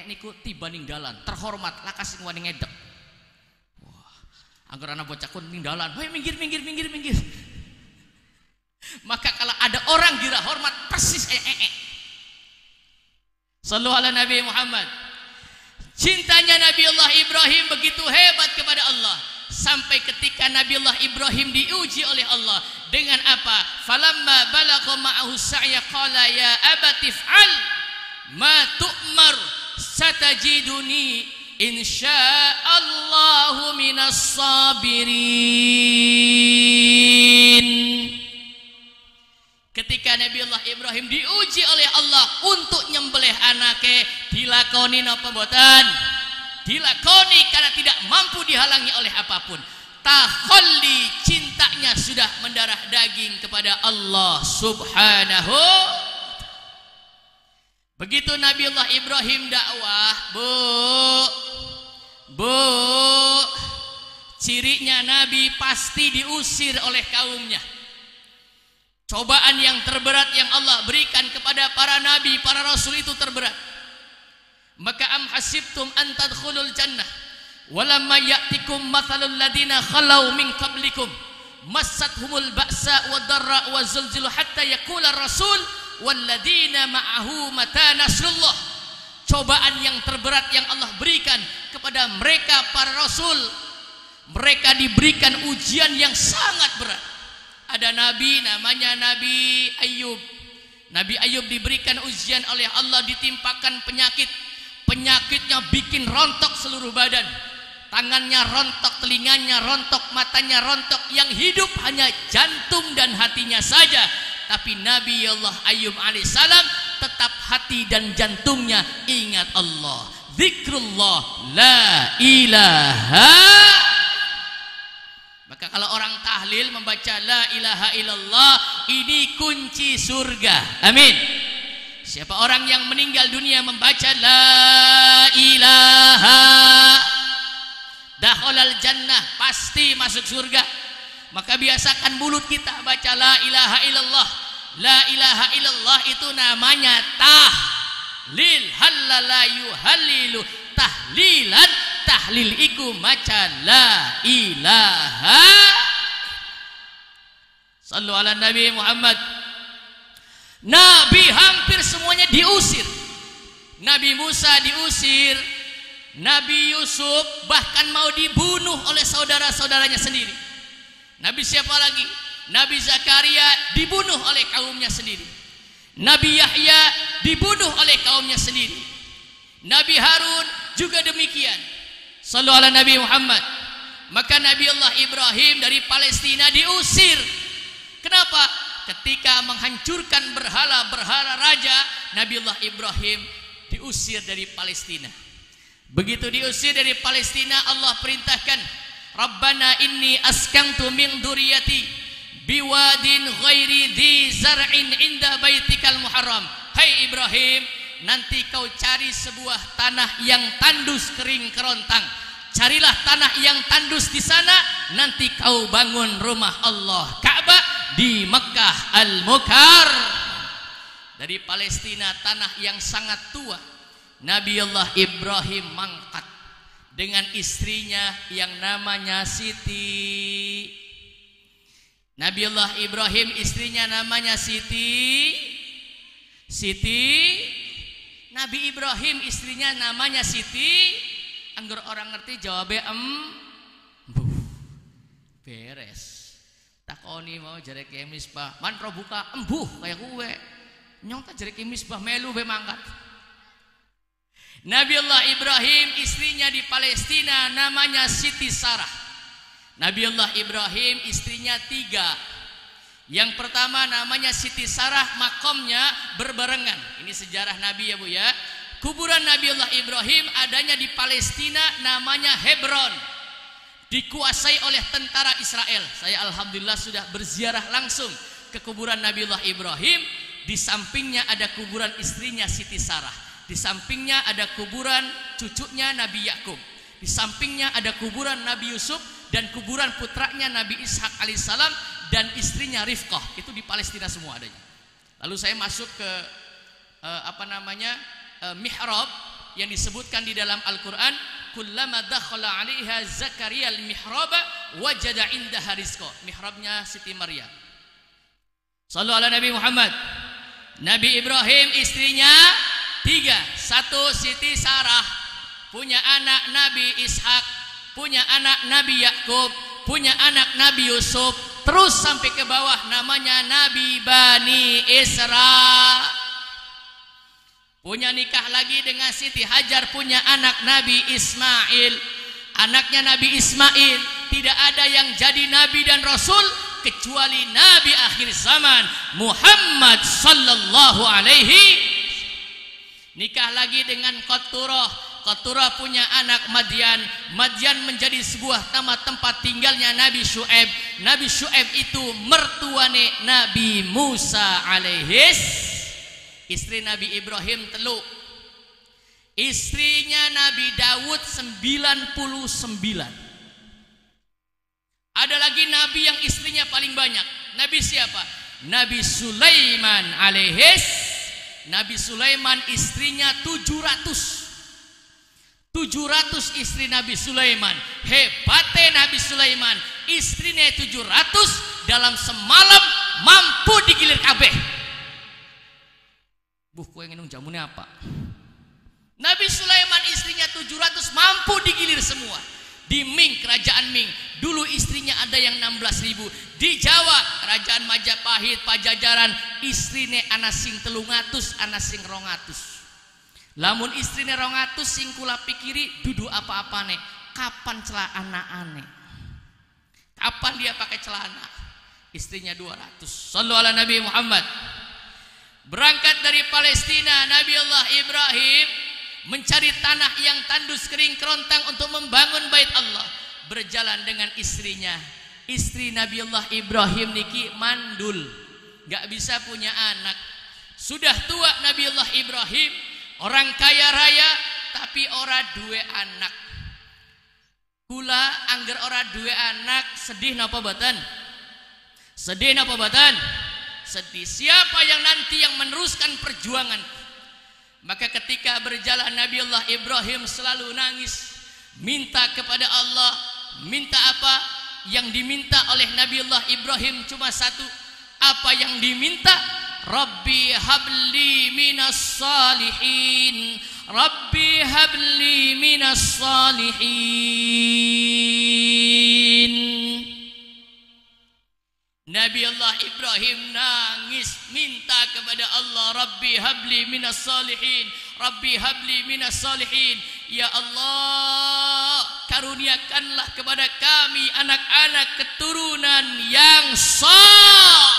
niku tiba ninggalan, terhormat lakas wani ngedek. Wah, anggar anak bocah kun ninggalan, "Hoi minggir." Maka kalau ada orang kira hormat persis Sallu ala Nabi Muhammad. Cintanya Nabi Allah Ibrahim begitu hebat kepada Allah, sampai ketika Nabi Allah Ibrahim diuji oleh Allah dengan apa? Falamma balagha ma'ahu sa'ya qala ya abati fa'al ma tu'mar satajiduni insyaallahu minas sabirin. Ketika Nabi Allah Ibrahim diuji oleh Allah untuk nyembelih anake, dilakoni napa mboten? Dilakoni karena tidak mampu dihalangi oleh apapun. Takhalli, cintanya sudah mendarah daging kepada Allah Subhanahu. Begitu Nabi Allah Ibrahim dakwah, Bu, cirinya Nabi pasti diusir oleh kaumnya. Cobaan yang terberat yang Allah berikan kepada para nabi, para rasul itu terberat. Maka am hasibtum an tadkhulul jannah walamma ya'tikum mathalul ladina khalau min qablikum massathumul ba'sa wadarra wa zulzilu hatta yaqula rasul wal ladina ma'ahu mata nasrullah. Cobaan yang terberat yang Allah berikan kepada mereka para rasul, mereka diberikan ujian yang sangat berat. Ada nabi namanya Nabi Ayub. Nabi Ayub diberikan ujian oleh Allah, ditimpakan penyakit. Penyakitnya bikin rontok seluruh badan. Tangannya rontok, telinganya rontok, matanya rontok. Yang hidup hanya jantung dan hatinya saja. Tapi Nabi Allah Ayub alaihissalam tetap hati dan jantungnya ingat Allah. Zikrullah la ilaha. Maka kalau orang tahlil membaca la ilaha illallah, ini kunci surga. Amin. Siapa orang yang meninggal dunia membaca la ilaha, dakhalal jannah, pasti masuk surga. Maka biasakan mulut kita baca la ilaha illallah. La ilaha illallah itu namanya tahlil. Halala yuhalilu tahlilan. Tahlil iku maca la ilaha. Sallu ala Nabi Muhammad. Nabi hampir semuanya diusir. Nabi Musa diusir, Nabi Yusuf bahkan mau dibunuh oleh saudara-saudaranya sendiri. Nabi siapa lagi? Nabi Zakaria dibunuh oleh kaumnya sendiri. Nabi Yahya dibunuh oleh kaumnya sendiri. Nabi Harun juga demikian. Sallu ala Nabi Muhammad. Maka Nabi Allah Ibrahim dari Palestina diusir. Kenapa? Ketika menghancurkan berhala-berhala raja, Nabi Allah Ibrahim diusir dari Palestina. Begitu diusir dari Palestina, Allah perintahkan, Rabbana inni askantu min dzurriyyati biwadin ghairi dzi zar'in inda baitikal muharram. Hai Ibrahim, nanti kau cari sebuah tanah yang tandus kering kerontang. Carilah tanah yang tandus di sana, nanti kau bangun rumah Allah Ka'bah di Mekah Al-Mukarram. Dari Palestina, tanah yang sangat tua, Nabi Allah Ibrahim mangkat dengan istrinya yang namanya Siti. Nabi Allah Ibrahim istrinya namanya Siti. Nabi Ibrahim istrinya namanya Siti. Anggur orang ngerti jawabnya beres. Takoni mau jarek misbah, man pro buka embuh kayak gue. Nyong tak jarek misbah melu be mangkat. Nabi Allah Ibrahim istrinya di Palestina namanya Siti Sarah. Nabi Allah Ibrahim istrinya 3, Yang pertama namanya Siti Sarah, makomnya berbarengan. Ini sejarah Nabi ya Bu ya. Kuburan Nabiullah Ibrahim adanya di Palestina, namanya Hebron. Dikuasai oleh tentara Israel. Saya alhamdulillah sudah berziarah langsung ke kuburan Nabiullah Ibrahim. Di sampingnya ada kuburan istrinya Siti Sarah. Di sampingnya ada kuburan cucunya Nabi Yakub. Di sampingnya ada kuburan Nabi Yusuf dan kuburan putranya Nabi Ishak alaihissalam dan istrinya Rifqah. Itu di Palestina semua adanya. Lalu saya masuk ke mihrab yang disebutkan di dalam Al-Qur'an, kullama dakhala 'alaiha Zakaria al-mihrab wajada 'indaha rizqa. Mihrabnya Siti Maryam. Shallu ala Nabi Muhammad. Nabi Ibrahim istrinya 3. 1 Siti Sarah, punya anak Nabi Ishak, punya anak Nabi Yakub, punya anak Nabi Yusuf, terus sampai ke bawah namanya Nabi Bani Isra. Punya nikah lagi dengan Siti Hajar, punya anak Nabi Ismail. Anaknya Nabi Ismail tidak ada yang jadi nabi dan rasul kecuali nabi akhir zaman Muhammad sallallahu alaihi. Nikah lagi dengan Qaturah. Qaturah punya anak Madian. Madian menjadi sebuah tempat tinggalnya Nabi Syu'aib. Nabi Syu'aib itu mertuane Nabi Musa alaihis. Istri Nabi Ibrahim teluk. Istrinya Nabi Daud 99. Ada lagi nabi yang istrinya paling banyak. Nabi siapa? Nabi Sulaiman alaihis. Nabi Sulaiman istrinya 700 istri Nabi Sulaiman. Hebatnya Nabi Sulaiman, istrinya 700 dalam semalam mampu digilir kabeh. Kowe nginung jamune apa? Nabi Sulaiman istrinya 700 mampu digilir semua. Di Ming, kerajaan Ming, dulu istrinya ada yang 16.000. Di Jawa, kerajaan Majapahit, Pajajaran, istrine ana sing 300, ana sing 200. Lamun istrine 200 sing kula pikiri dudu apa-apane. Kapan celana? Kapan dia pakai celana? Istrinya 200. Shallu ala Nabi Muhammad. Berangkat dari Palestina, Nabi Allah Ibrahim mencari tanah yang tandus kering kerontang untuk membangun bait Allah. Berjalan dengan istrinya. Istri Nabi Allah Ibrahim niki mandul, gak bisa punya anak. Sudah tua Nabi Allah Ibrahim, orang kaya raya tapi ora duwe anak. Kula angger ora duwe anak sedih napa boten? Sedih napa boten? Sedih. Siapa yang nanti yang meneruskan perjuangan? Maka ketika berjalan Nabi Allah Ibrahim selalu nangis, minta kepada Allah. Minta apa? Yang diminta oleh Nabi Allah Ibrahim cuma satu. Apa yang diminta? Rabbi habli minas salihin. Rabbi habli minas salihin. Nabi Allah Ibrahim nangis minta kepada Allah, Rabbi habli minas salihin, Rabbi habli minas salihin. Ya Allah, karuniakanlah kepada kami anak-anak keturunan yang saleh.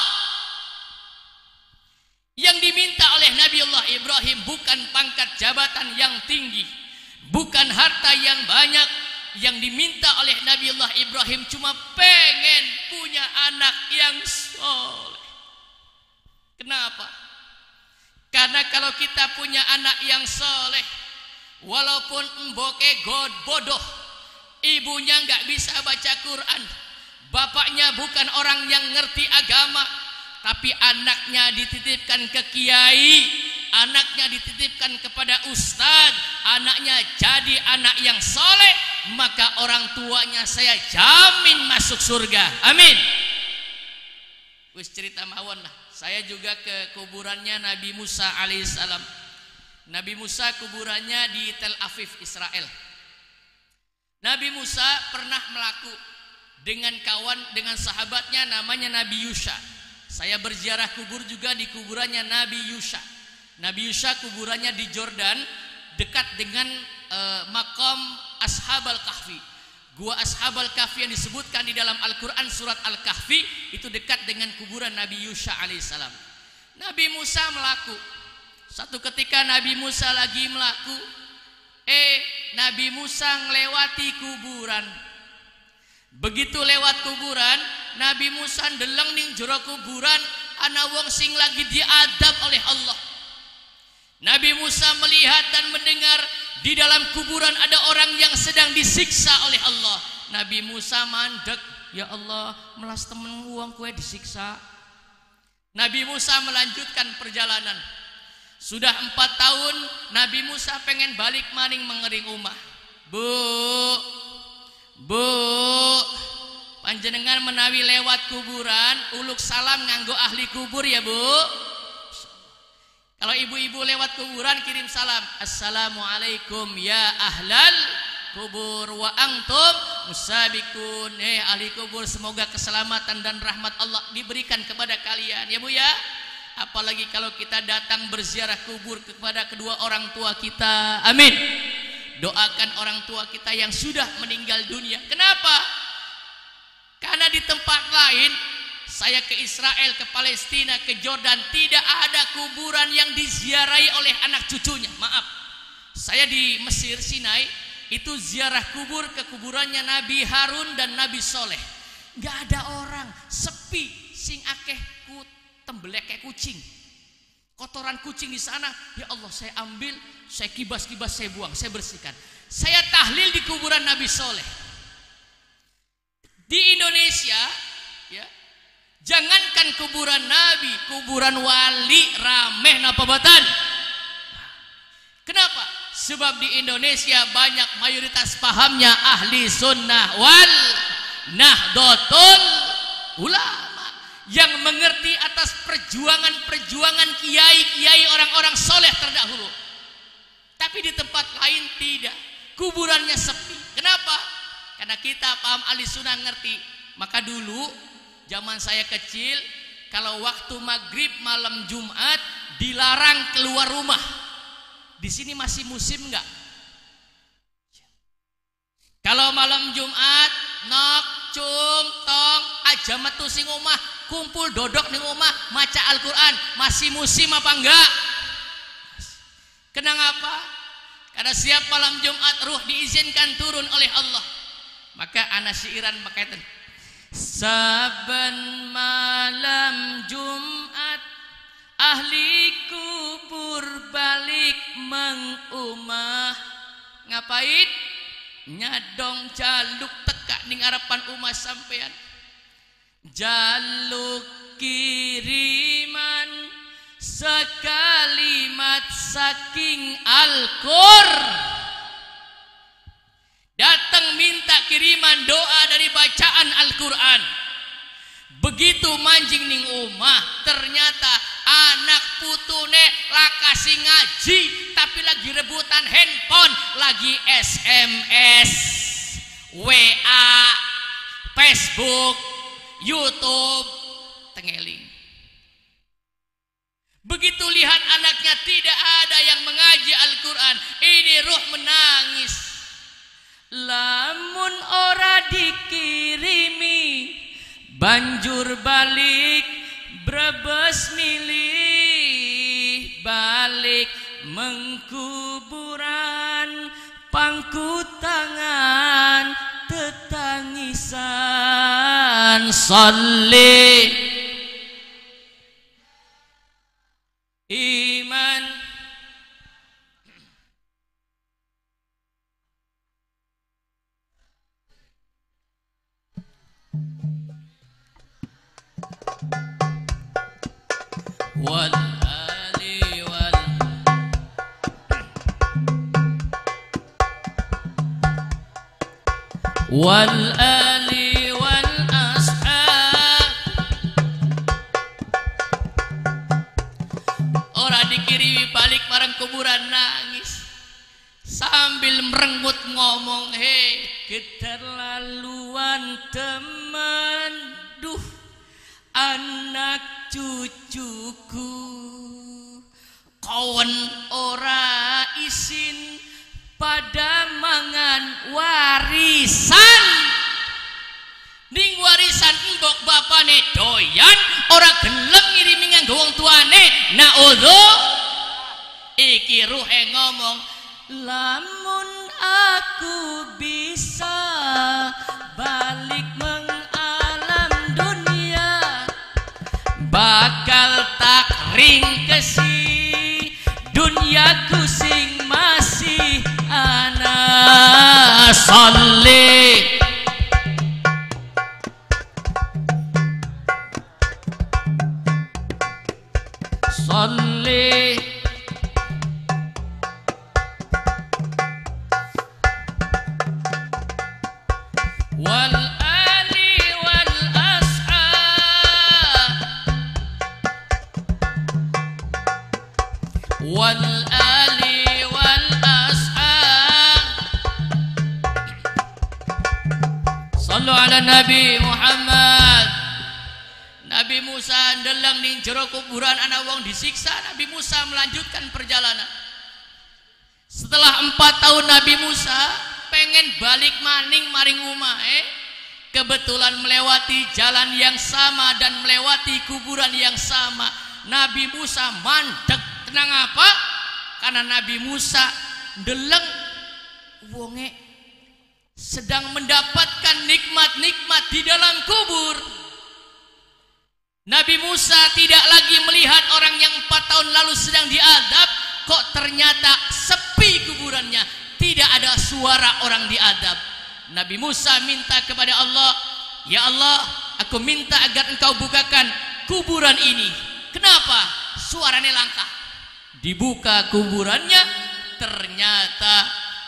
Yang diminta oleh Nabi Allah Ibrahim bukan pangkat jabatan yang tinggi, bukan harta yang banyak. Yang diminta oleh Nabi Allah Ibrahim cuma pengen punya anak yang soleh. Kenapa? Karena kalau kita punya anak yang soleh, walaupun mboke god bodoh, ibunya nggak bisa baca Quran, bapaknya bukan orang yang ngerti agama, tapi anaknya dititipkan ke kiai, anaknya dititipkan kepada ustadz, anaknya jadi anak yang soleh, maka orang tuanya saya jamin masuk surga. Amin. Wis cerita mawon lah. Saya juga ke kuburannya Nabi Musa alaihissalam. Nabi Musa kuburannya di Tel Aviv, Israel. Nabi Musa pernah melaku dengan sahabatnya namanya Nabi Yusha. Saya berziarah kubur juga di kuburannya Nabi Yusha. Nabi Yusha kuburannya di Jordan, dekat dengan makom Ashabal Kahfi. Gua Ashabul Kahfi yang disebutkan di dalam Al-Quran surat Al-Kahfi itu dekat dengan kuburan Nabi Yusha alaihissalam. Nabi Musa melaku. Satu ketika Nabi Musa lagi melaku, Nabi Musa ngelewati kuburan. Begitu lewat kuburan, Nabi Musa ndeleng ning jero kuburan ana wong sing lagi diadab oleh Allah. Nabi Musa melihat dan mendengar di dalam kuburan ada orang yang sedang disiksa oleh Allah. Nabi Musa mandek, ya Allah, melas temen wong kue disiksa. Nabi Musa melanjutkan perjalanan. Sudah 4 tahun Nabi Musa pengen balik maning mengering omah. Bu, panjenengan menawi lewat kuburan uluk salam nganggo ahli kubur ya Bu. Kalau ibu-ibu lewat kuburan kirim salam, assalamualaikum ya ahlal kubur wa antum musabikun. Ahli kubur, semoga keselamatan dan rahmat Allah diberikan kepada kalian ya Bu ya. Apalagi kalau kita datang berziarah kubur kepada kedua orang tua kita. Amin. Doakan orang tua kita yang sudah meninggal dunia. Kenapa? Karena di tempat lain, saya ke Israel, ke Palestina, ke Jordan, tidak ada kuburan yang diziarahi oleh anak cucunya. Maaf, saya di Mesir, Sinai, itu ziarah kubur ke kuburannya Nabi Harun dan Nabi Soleh. Gak ada orang, sepi, sing akeh ku tembelek kayak kucing. Kotoran kucing di sana, ya Allah saya ambil, saya kibas-kibas, saya buang, saya bersihkan. Saya tahlil di kuburan Nabi Soleh. Di Indonesia, ya, jangankan kuburan Nabi, kuburan wali rameh napa batan. Kenapa? Sebab di Indonesia banyak mayoritas pahamnya ahli sunnah wal nahdlatul ulama yang mengerti atas perjuangan-perjuangan kiai-kiai orang-orang soleh terdahulu. Tapi di tempat lain tidak, kuburannya sepi. Kenapa? Karena kita paham ahli sunnah ngerti. Maka dulu zaman saya kecil, kalau waktu maghrib malam Jumat dilarang keluar rumah. Di sini masih musim enggak? Kalau malam Jumat nok cung tong aja metu sing omah, kumpul dodok ning omah maca Al-Qur'an, masih musim apa enggak? Kenapa? Karena siap malam Jumat ruh diizinkan turun oleh Allah. Maka ana syairan berkaitan saben malam Jumat ahli kubur balik mengumah. Ngapain? Nyadong jaluk teka ning harapan umah sampean. Jaluk kiriman sekalimat saking Al-Qur'an. Datang minta kiriman doa dari bacaan Al-Quran. Begitu manjing ning omah, ternyata anak putune lakasi ngaji, tapi lagi rebutan handphone, lagi SMS, WA, Facebook, YouTube, tengeling. Begitu lihat anaknya tidak ada yang mengaji Al-Quran, ini ruh menangis. Lamun ora dikirimi banjur balik Brebes milih balik mengkuburan pangku tangan tetangisan salih iman. Wal ali wal ashab. Ora dikirimi balik bareng kuburan nangis sambil merengut ngomong, hei keterlaluan teman, duh anak cucuku kawan ora isin pada mangan warisan bapane doyan ora gelem ngirimi nganggo wong tuane. Naudzu iki ruhe ngomong, lamun aku bisa balik mengalam dunia, bakal tak ringkesi duniaku sing masih ana. Salli salli wal ali wal ashab wal ali wal ashab. Sallu ala Nabi Muhammad. Nabi Musa ndeleng ning jero kuburan ana wong disiksa. Nabi Musa melanjutkan perjalanan. Setelah 4 tahun Nabi Musa pengen balik maning maring umahe, kebetulan melewati jalan yang sama dan melewati kuburan yang sama. Nabi Musa mandek. Tenang apa? Karena Nabi Musa ndeleng wonge sedang mendapatkan nikmat-nikmat di dalam kubur. Nabi Musa tidak lagi melihat orang yang 4 tahun lalu sedang diadab, kok ternyata sepi kuburannya, tidak ada suara orang diadab. Nabi Musa minta kepada Allah, ya Allah, aku minta agar engkau bukakan kuburan ini. Kenapa? Suaranya langka. Dibuka kuburannya, ternyata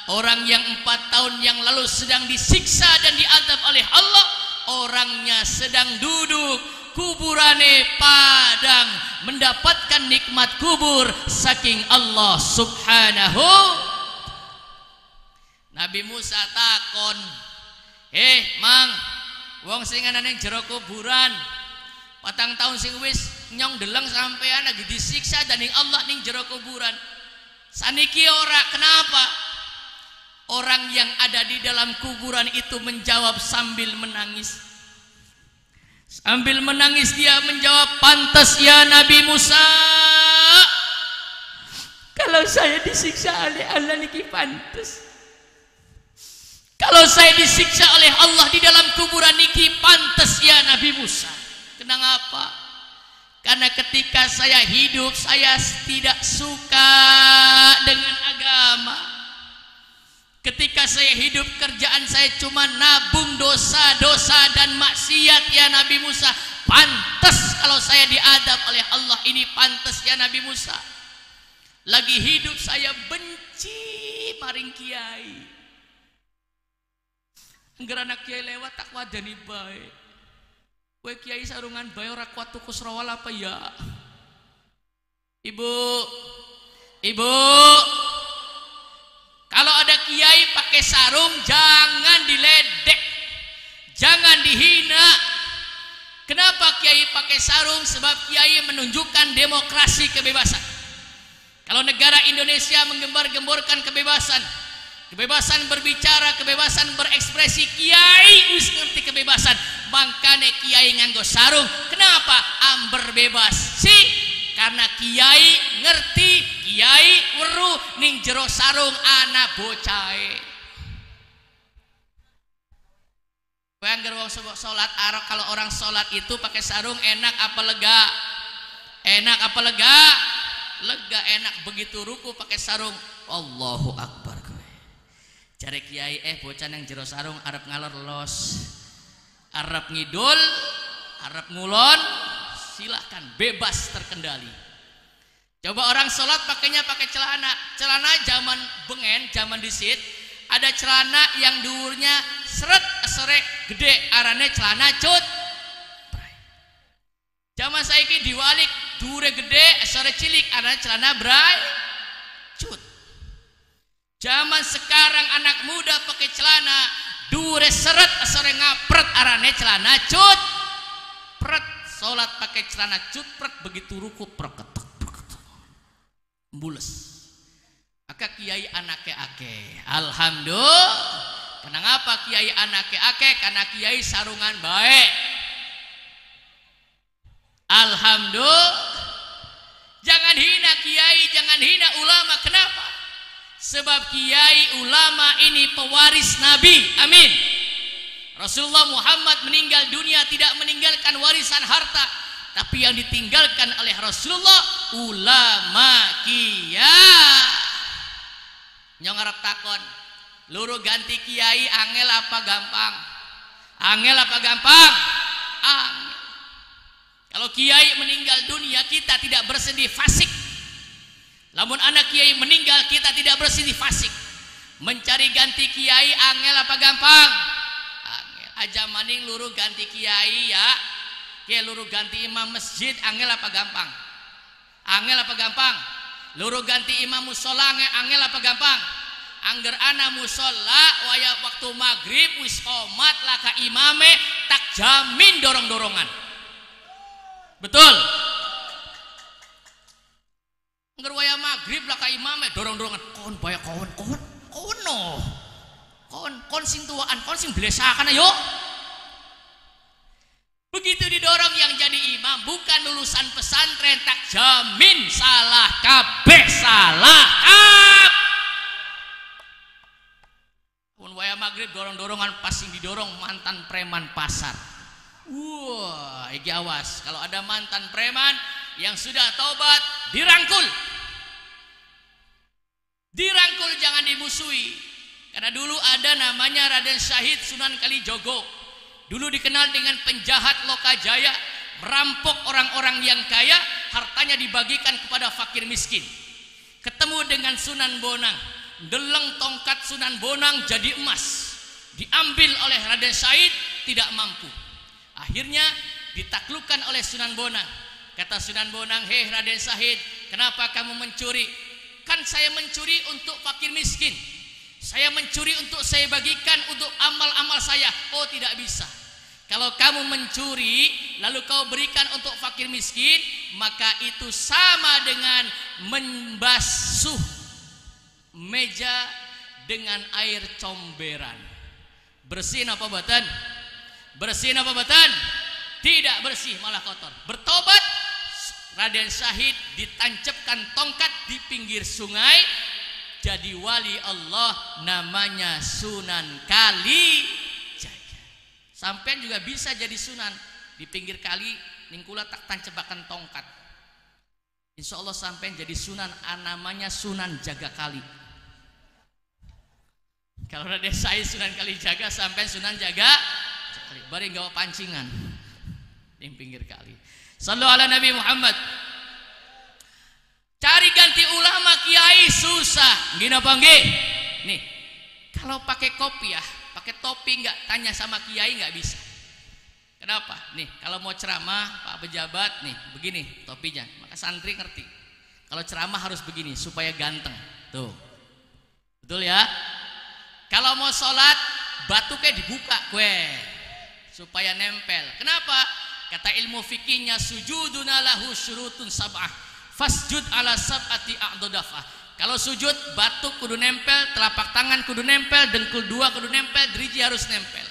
orang yang 4 tahun yang lalu sedang disiksa dan diadab oleh Allah, orangnya sedang duduk, kuburane padang, mendapatkan nikmat kubur saking Allah subhanahu. Nabi Musa takon, mang, wong sing ana ning jero kuburan 4 tahun sing wis nyong deleng sampean lagi disiksa dening Allah ning jero kuburan. Saniki ora, kenapa? Orang yang ada di dalam kuburan itu menjawab sambil menangis. Sambil menangis dia menjawab, pantas ya Nabi Musa, kalau saya disiksa oleh Allah niki pantas. Kalau saya disiksa oleh Allah di dalam kuburan niki pantas ya Nabi Musa. Kenapa? Karena ketika saya hidup saya tidak suka dengan agama. Ketika saya hidup kerjaan saya cuma nabung dosa-dosa dan maksiat ya Nabi Musa. Pantas kalau saya diadab oleh Allah, ini pantas ya Nabi Musa. Lagi hidup saya benci maring kiai. Angger anak kiai lewat tak wadani bae. Kowe kiai sarungan bae ora kuat tuku serawal apa ya? Ibu. Kalau ada kiai pakai sarung jangan diledek, jangan dihina. Kenapa kiai pakai sarung? Sebab kiai menunjukkan demokrasi, kebebasan. Kalau negara Indonesia menggembar-gemborkan kebebasan, kebebasan berbicara, kebebasan berekspresi, kiai wis ngerti kebebasan, makanya kiai nganggo sarung. Kenapa? Amber bebas sih. Karena kiai ngerti, kiai weruh ning jero sarung ana bocahe. Kowe anggar wong salat arok, kalau orang salat itu pakai sarung enak apa lega? Enak apa lega? Lega, enak. Begitu ruku pakai sarung, Allahu Akbar kowe. Cari kiai bocah nang jero sarung arep ngalor los, arep ngidul, arep ngulon, silahkan, bebas, terkendali. Coba orang sholat pakainya pakai celana zaman bengen, zaman disit, ada celana yang duurnya seret sore gede, arane celana cut. Zaman saiki diwalik, duure gede sore cilik, arane celana bray cut. Zaman sekarang anak muda pakai celana duure seret sore ngapret, arane celana cut pret. Sholat pakai celana cutpret, begitu ruku perketek bules. Maka kiai anake ake, alhamdulillah. Kenapa kiai anake ake? Karena kiai sarungan baik. Alhamdulillah. Jangan hina kiai, jangan hina ulama. Kenapa? Sebab kiai ulama ini pewaris Nabi. Amin. Rasulullah Muhammad meninggal dunia tidak meninggalkan warisan harta, tapi yang ditinggalkan oleh Rasulullah ulama kiai. Nyong arep takon, luru ganti kiai angel apa gampang? Angel apa gampang? Angel. Kalau kiai meninggal dunia kita tidak bersedih fasik. Lamun anak kiai meninggal kita tidak bersedih fasik. Mencari ganti kiai angel apa gampang? Angel. Aja maning luru ganti kiai ya. Kiai luru ganti imam masjid angel apa gampang? Angel apa gampang? Luru ganti imam musola angel apa gampang? Angger ana musola waya waktu maghrib wis qomat laka imame tak jamin dorong-dorongan. Betul. Angger waya maghrib laka imame dorong-dorongan. Kon baya kon no. Kon sing tuaan, kon sing blesakan ayo. Begitu didorong yang jadi imam bukan lulusan pesantren tak jamin salah kabeh salah kab. Pun waya maghrib dorong-dorongan pas yang didorong mantan preman pasar. Wah, iki awas kalau ada mantan preman yang sudah taubat dirangkul. Dirangkul, jangan dimusuhi. Karena dulu ada namanya Raden Syahid Sunan Kalijogo. Dulu dikenal dengan penjahat Lokajaya, merampok orang-orang yang kaya, hartanya dibagikan kepada fakir miskin. Ketemu dengan Sunan Bonang, deleng tongkat Sunan Bonang jadi emas. Diambil oleh Raden Syahid, tidak mampu. Akhirnya ditaklukkan oleh Sunan Bonang. Kata Sunan Bonang, "Hei Raden Syahid, kenapa kamu mencuri?" "Kan saya mencuri untuk fakir miskin. Saya mencuri untuk saya bagikan untuk amal-amal saya." "Oh, tidak bisa. Kalau kamu mencuri lalu kau berikan untuk fakir miskin, maka itu sama dengan membasuh meja dengan air comberan. Bersihin apa boten? Bersihin apa boten? Tidak bersih, malah kotor." Bertobat, Raden Syahid ditancapkan tongkat di pinggir sungai, jadi wali Allah namanya Sunan Kalijaga. Sampean juga bisa jadi sunan di pinggir kali ningkula tak tancepakan tongkat. Insya Allah sampean jadi sunan namanya Sunan Jaga Kali. Kalau Raden Syahid Sunan Kalijaga, sampean Sunan Jaga Kali. Bari gawa pancingan di pinggir kali. Sallu ala Nabi Muhammad. Cari ganti ulama kiai susah. Gini apa nggih? Nih, kalau pakai kopiah, pakai topi nggak tanya sama kiai nggak bisa. Kenapa? Nih, kalau mau ceramah Pak pejabat nih begini topinya, maka santri ngerti. Kalau ceramah harus begini supaya ganteng. Tuh, betul ya? Kalau mau sholat batuknya dibuka kue supaya nempel. Kenapa? Kata ilmu fikihnya, sujuduna lahu syurutun sab'ah fasjud ala sab'ati a'dodafah. Kalau sujud batuk kudu nempel, telapak tangan kudu nempel, dengkul dua kudu nempel, driji harus nempel.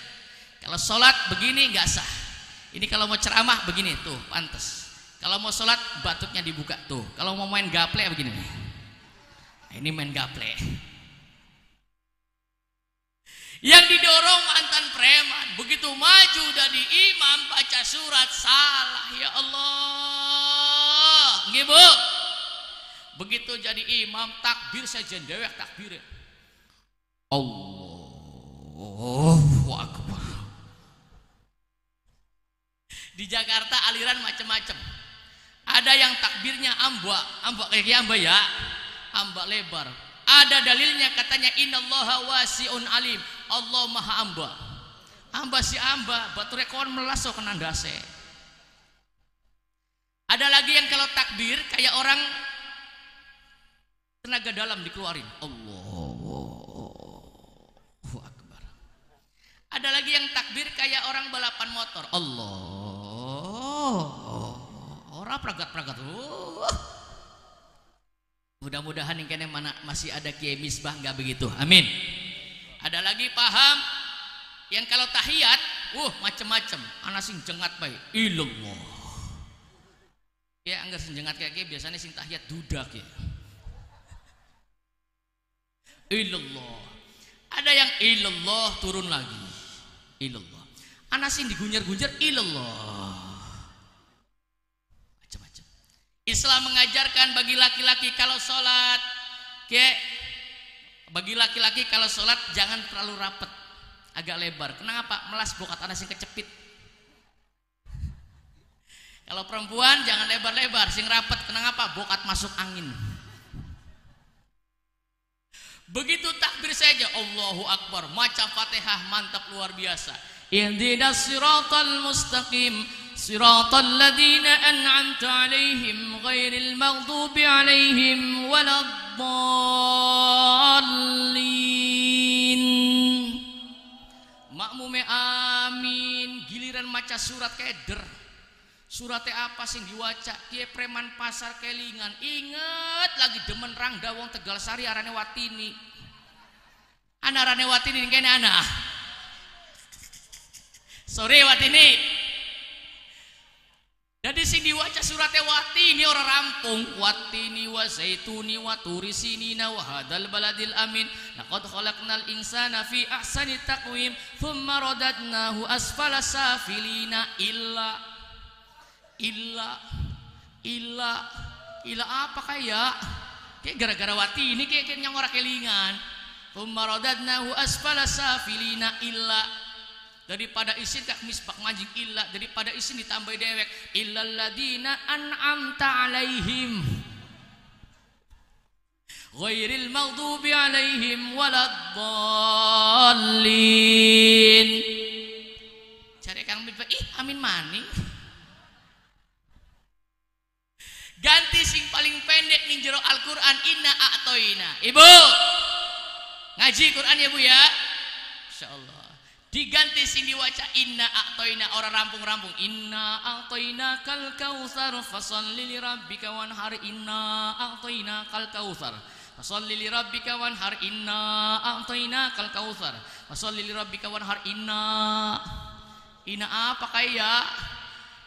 Kalau sholat begini nggak sah. Ini kalau mau ceramah begini tuh pantas. Kalau mau sholat batuknya dibuka tuh. Kalau mau main gaple begini. Nah, ini main gaple. Yang didorong mantan preman, begitu maju dari imam baca surat salah, ya Allah. Nggih Bu. Begitu jadi imam takbir saja dewek takbir. Allahu Akbar. Di Jakarta aliran macam-macam. Ada yang takbirnya ambak kayak amba ya, ambak lebar. Ada dalilnya katanya innallaha wasi'un alim. Allah maha amba. Amba si amba bature kawan melasok kena ndase. Ada lagi yang kalau takbir kayak orang tenaga dalam dikeluarin. Allahu Akbar. Ada lagi yang takbir kayak orang balapan motor. Ora pragat-pragat. Mudah-mudahan yang kene mana masih ada Kiai Misbah nggak begitu. Amin. Ada lagi paham yang kalau tahiyat, macem-macem. Ana sing jengat bae. Illallah. Ya anggar senjengat kayak biasanya sing tahiyat dudak ya. Illallah. Ada yang illallah turun lagi. Illallah. Ana sing digunjar-gunjar illallah. Macam-macam. Islam mengajarkan bagi laki-laki kalau sholat, bagi laki-laki kalau sholat jangan terlalu rapat, agak lebar. Kenapa? Melas bokat ana sing kecepit. Kalau perempuan jangan lebar-lebar, sing rapat. Kenapa? Bokat masuk angin. Begitu takbir saja Allahu Akbar, maca Fatihah, mantap luar biasa. Ihdinas siratal mustaqim siratal ladzina an'amta 'alaihim ghairil maghdubi 'alaihim waladdallin. Makmume amin, giliran maca surat keder. Suratnya apa sing diwaca? Kiye preman pasar kelingan. Inget lagi demen rangda wong Tegal Sari arane Watini. Ana arane Watini kene ana. Sore Watini. Jadi sing diwaca suratnya Watini ora rampung. Watini wa zaituni wa turisinina wa hadal baladil amin. Laqad khalaqnal insana fi ahsani taqwim thumma radadnahu asfala safilina illa apa kayak gara-gara Wati ini kayak yang orang kelingan. Umarodadnahu asfala safilina illa, daripada isin kak misbak majing illa, daripada isin ditambah dewek illal ladina an'amta alaihim ghairil maghdubi alaihim waladdallin. Cari kang amin maning. Ganti sing paling pendek ning jero Al-Qur'an inna a'toina. Ibu ngaji Quran ya Bu ya, insyaallah. Diganti sing diwaca inna a'toina, orang rampung-rampung. Inna a'toina kal kautsar fasholli li rabbika wanhar. Inna a'toina kal kautsar fasholli li rabbika wanhar. Inna a'toina kal kautsar fasholli li rabbika wanhar. Inna apa kayak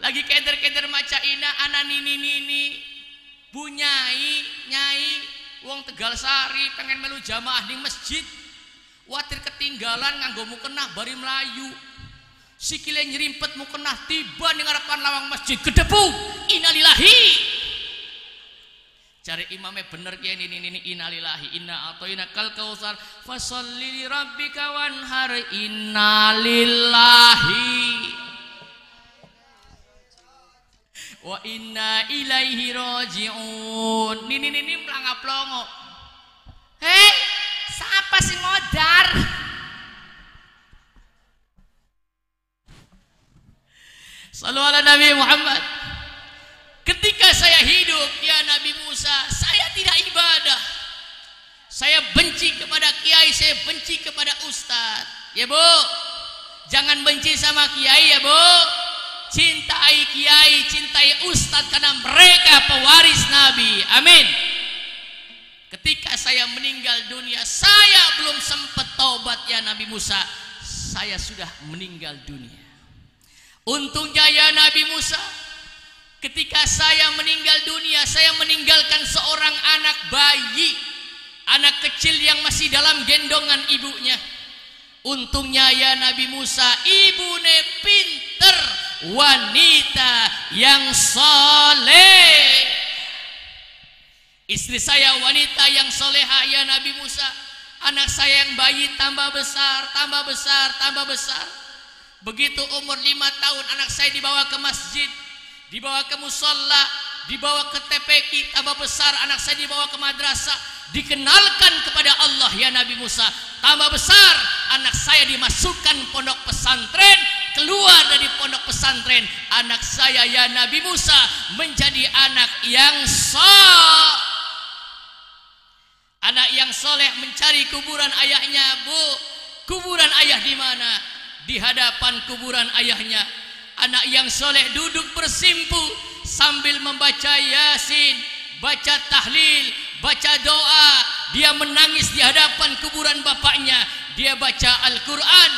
lagi keder-keder maca ina ana nini bu nyai wong Tegal Sari pengen melu jamaah di masjid, watir ketinggalan nganggo mukena bari melayu, sikile nyerimpet mukena tiba ning ngarepan lawang masjid gedepu innalillahi. Cari imamnya bener kiye ini innalillahi. Inna atoina kal kautsar fasholli li rabbika wanhar. Innalillahi wa inna ilaihi raji'un. Nini melangap longo. Hei, siapa sih modar? Sallu ala Nabi Muhammad. Ketika saya hidup ya Nabi Musa, saya tidak ibadah. Saya benci kepada kiai, saya benci kepada ustaz. Ya Bu, jangan benci sama kiai ya Bu. Cintai kiai, cintai ustadz karena mereka pewaris Nabi. Amin. Ketika saya meninggal dunia, saya belum sempat taubat ya Nabi Musa, saya sudah meninggal dunia. Untungnya ya Nabi Musa, ketika saya meninggal dunia, saya meninggalkan seorang anak bayi, anak kecil yang masih dalam gendongan ibunya. Untungnya ya Nabi Musa, ibune pinter, wanita yang soleh. Istri saya wanita yang soleha ya Nabi Musa. Anak saya yang bayi tambah besar, tambah besar, tambah besar. Begitu umur 5 tahun anak saya dibawa ke masjid, dibawa ke musola, dibawa ke TPQ. Tambah besar anak saya dibawa ke madrasah, dikenalkan kepada Allah ya Nabi Musa. Tambah besar anak saya dimasukkan pondok pesantren. Keluar dari pondok pesantren, anak saya ya Nabi Musa menjadi anak yang soleh, mencari kuburan ayahnya. Bu, kuburan ayah di mana? Di hadapan kuburan ayahnya. Anak yang soleh duduk bersimpu sambil membaca Yasin, baca tahlil, baca doa. Dia menangis di hadapan kuburan bapaknya. Dia baca Al-Quran.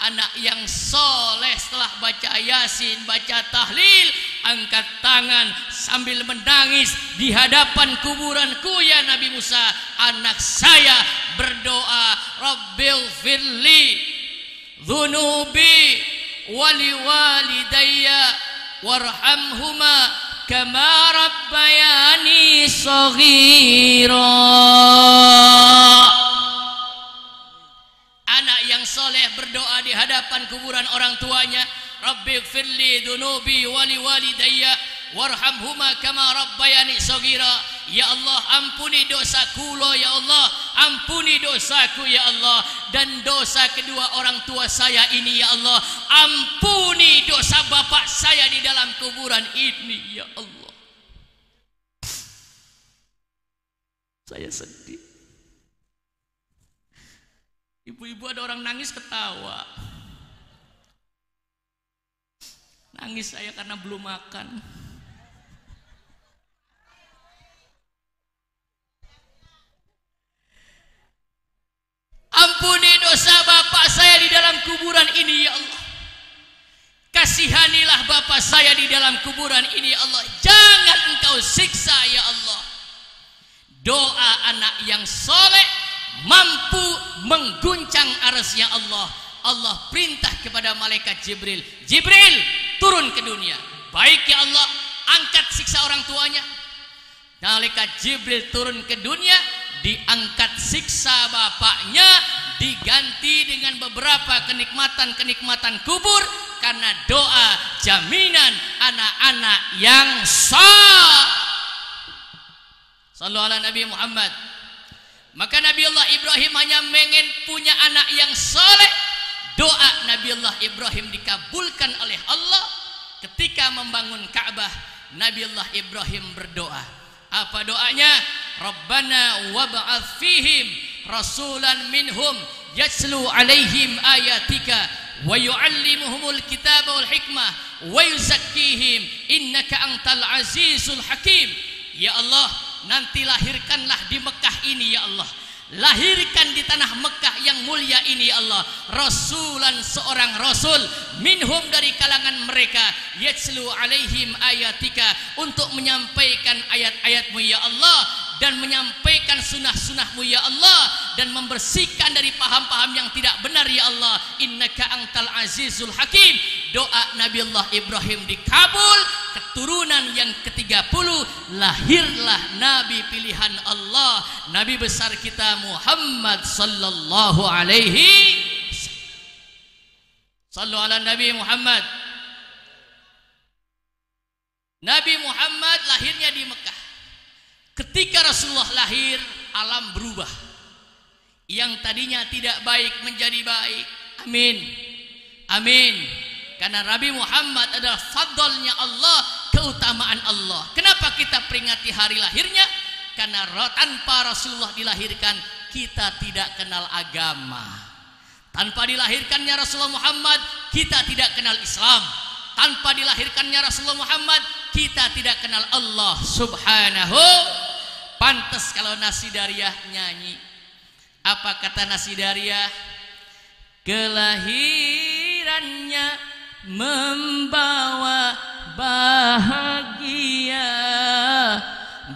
Anak yang soleh setelah baca Yasin, baca tahlil, angkat tangan sambil menangis di hadapan kuburanku ya Nabi Musa. Anak saya berdoa, Rabbighfirli dzunubi wali walidayya warhamhuma kama rabbayani shaghira. Anak yang soleh berdoa di hadapan kuburan orang tuanya, Rabbighfirli dzunubi wali walidayya warhamhuma kama rabbayani shaghira. Ya Allah, ampuni dosaku lo ya Allah, ampuni dosaku ya Allah, dan dosa kedua orang tua saya ini ya Allah, ampuni dosa bapak saya di dalam kuburan ini ya Allah. Saya sedih. Ibu-ibu ada orang nangis ketawa. Nangis saya karena belum makan. Ampuni dosa bapak saya di dalam kuburan ini ya Allah. Kasihanilah bapak saya di dalam kuburan ini ya Allah. Jangan engkau siksa ya Allah. Doa anak yang soleh mampu mengguncang arasnya Allah. Allah perintah kepada malaikat Jibril, Jibril turun ke dunia. Baik ya Allah, angkat siksa orang tuanya. Malaikat Jibril turun ke dunia, diangkat siksa bapaknya, diganti dengan beberapa kenikmatan-kenikmatan kubur karena doa jaminan anak-anak yang sah. Sallu ala Nabi Muhammad. Maka Nabi Allah Ibrahim hanya ingin punya anak yang soleh. Doa Nabi Allah Ibrahim dikabulkan oleh Allah. Ketika membangun Ka'bah, Nabi Allah Ibrahim berdoa. Apa doanya? Rabbana wab'ats fihim rasulan minhum yatslu alaihim ayatika wa yu'allimuhumul kitaba wal hikmah wa yuzakkihim innaka antal azizul hakim. Ya Allah, nanti lahirkanlah di Mekah ini ya Allah, lahirkan di tanah Mekah yang mulia ini ya Allah, rasulan, seorang rasul, minhum, dari kalangan mereka, yatslu alaihim ayatika, untuk menyampaikan ayat-ayatmu ya Allah, dan menyampaikan sunnah-sunnahmu ya Allah, dan membersihkan dari paham-paham yang tidak benar ya Allah. Innaka antal azizul hakim. Doa Nabi Allah Ibrahim dikabul. Keturunan yang ke-30, lahirlah Nabi pilihan Allah, Nabi besar kita Muhammad sallallahu alaihi wasallam. Sallu ala Nabi Muhammad. Nabi Muhammad lahirnya di Mekah. Ketika Rasulullah lahir, alam berubah. Yang tadinya tidak baik menjadi baik. Amin. Amin. Karena Nabi Muhammad adalah fadlnya Allah, keutamaan Allah. Kenapa kita peringati hari lahirnya? Karena tanpa Rasulullah dilahirkan, kita tidak kenal agama. Tanpa dilahirkannya Rasulullah Muhammad, kita tidak kenal Islam. Tanpa dilahirkannya Rasulullah Muhammad, kita tidak kenal Allah Subhanahu. Pantas kalau Nasidariyah nyanyi. Apa kata Nasidariyah? Kelahirannya membawa bahagia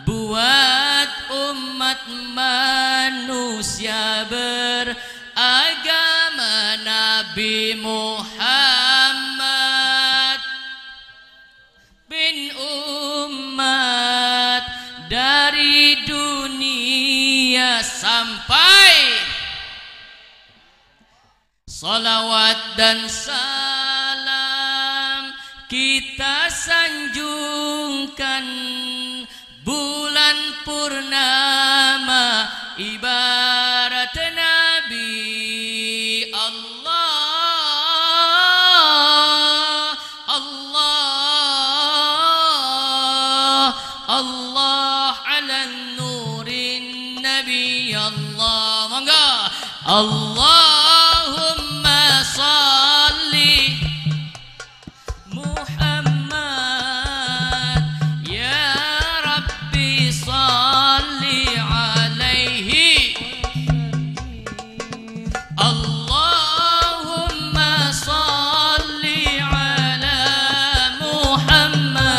buat umat manusia beragama. Nabi Muhammad bin umat, dari dunia sampai salawat dan salam kita sanjungkan. Bulan purnama ibarat Nabi Allah, Allah, Allah ala nurin Nabi Allah. Monggo Allahumma salli Muhammad, ya Rabbi salli alaihi. Allahumma salli ala Muhammad,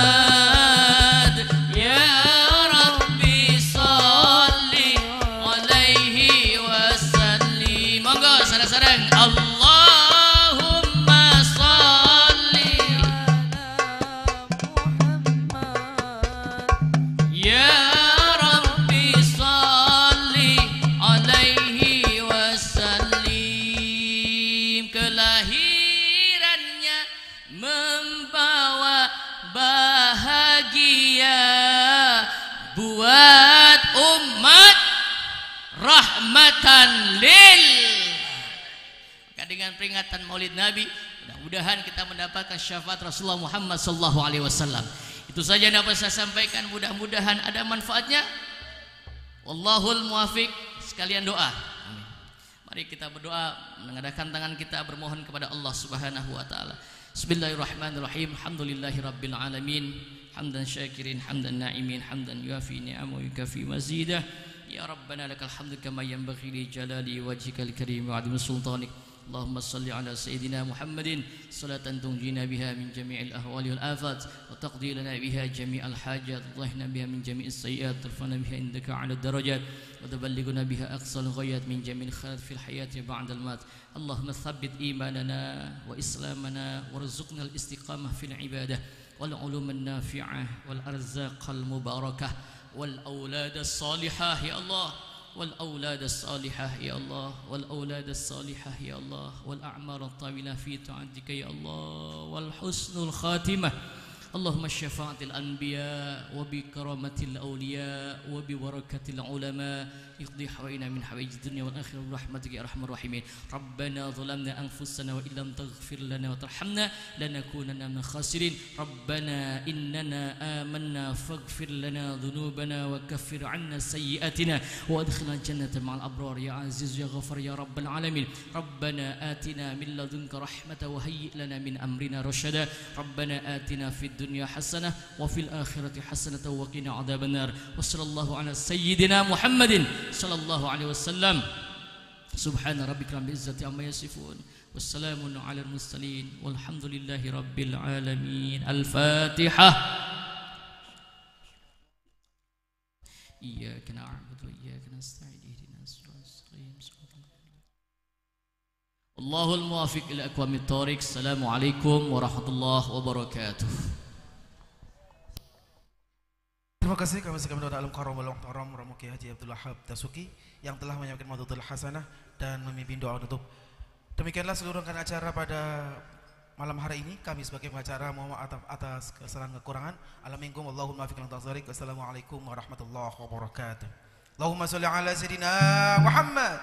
sareng-sareng. Allahumma sholli ya Rabbi sholli alaihi wasallim. Kelahirannya membawa bahagia buat umat, rahmatan lil. Maka dengan peringatan Maulid Nabi, mudah-mudahan kita mendapatkan syafaat Rasulullah Muhammad sallallahu alaihi wasallam. Itu saja yang dapat saya sampaikan, mudah-mudahan ada manfaatnya. Wallahul muwafiq. Sekalian doa. Amin. Mari kita berdoa, mengadakan tangan kita bermohon kepada Allah Subhanahu wa taala. Bismillahirrahmanirrahim. Alhamdulillahirabbil alamin. Hamdan syakirin, hamdan na'imin, hamdan yuafi ni'amahu yukafi mazidah. Ya Rabbana lakal hamdu kama yanbaghi li jalali wajhikal karim wa 'azimi sultanik. Allahumma salli ala sayyidina Muhammadin salatan tunjina biha min jami'il ahwali wal afat wa taqdi lana biha jami'al hajat wa tahna biha min jami'is sayyi'at tarfa'na biha indaka 'ala darajat wa tuballighuna biha aqsal ghayat min jami'il khairat fil hayati ba'da al mat. Allahumma thabbit imanana wa islamana warzuqna al istiqamah fil ibadah wal ulum an-nafi'ah wal arzaqal mubarakah wal aulad as-salihah ya Allah, wal aulad as-salihah ya Allah, wal aulad as-salihah ya Allah, wal a'mar at-tawilah fi ta'atika ya Allah, wal husnul khatimah. Allahumma syafa'atil anbiya wa bi karamatil awliya wa bi barakatil ulama iqdi hawaina min hawaijid dunya wal akhirah bi rahmatika ya arhamar rahimin. Rabbana zalamna anfusana wa illam taghfir lana wa tarhamna lanakunanna minal khasirin. Rabbana innana amanna faghfir lana dhunubana wa kaffir 'anna sayyi'atina wa adkhilna jannata ma'al abrar ya aziz ya ghafar ya rabbal alamin. Rabbana atina min ladunka rahmatan wa hayyi lana min amrina rashada. Rabbana atina fid dunya hasanah wa fil akhirati hasanah wa qina adzabannar. Wa sallallahu ala sayyidina Muhammadin sallallahu alaihi wasallam. Subhana rabbika rabbil izzati amma yasifun wassalamun ala al mursalin walhamdulillahi rabbil alamin. Al-Fatihah. Iyyaka na'budu wa iyyaka nasta'in ihdinas siratal mustaqim. Allahul muwafiq ila aqwamit thoriq. Assalamualaikum warahmatullahi wabarakatuh. Terima kasih kami sekalian kepada alam karam wal muhtaram Ramuki Haji Abdul Wahab Dasuki yang telah menyampaikan Maudhu'ul Hasanah dan memimpin doa tutup. Demikianlah seluruh rangkaian acara pada malam hari ini. Kami sebagai pengacara mohon maaf atas kesalahan kekurangan. Alhamdulillah wallahul muwaffiq ila aqwamit thoriq. Wassalamualaikum warahmatullahi wabarakatuh. Allahumma sholli ala sayyidina Muhammad.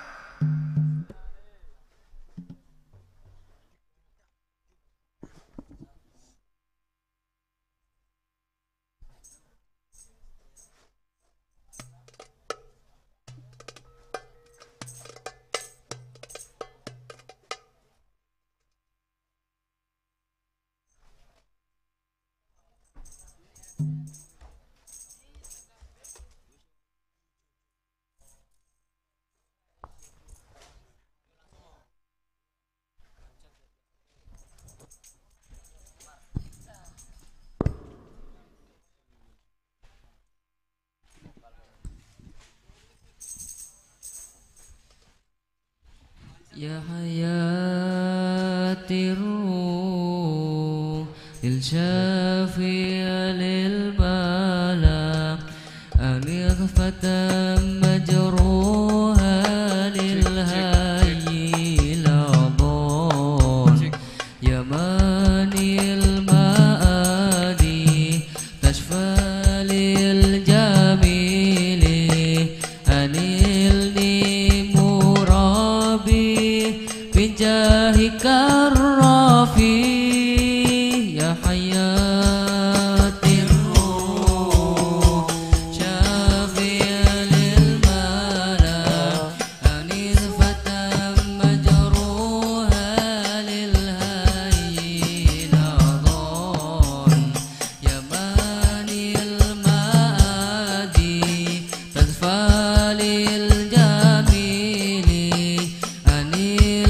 Ya hayati ruh lil syafi'a lil bala anil fatam majruha lil hayyil adon ya manil ma'adi tashfa lil jamili anil bijahika rafi ya hayatir ruh syafi'a lil mala anil fatam majruha lil hayyil adon ya manil ma'adi tadfalil jamili anil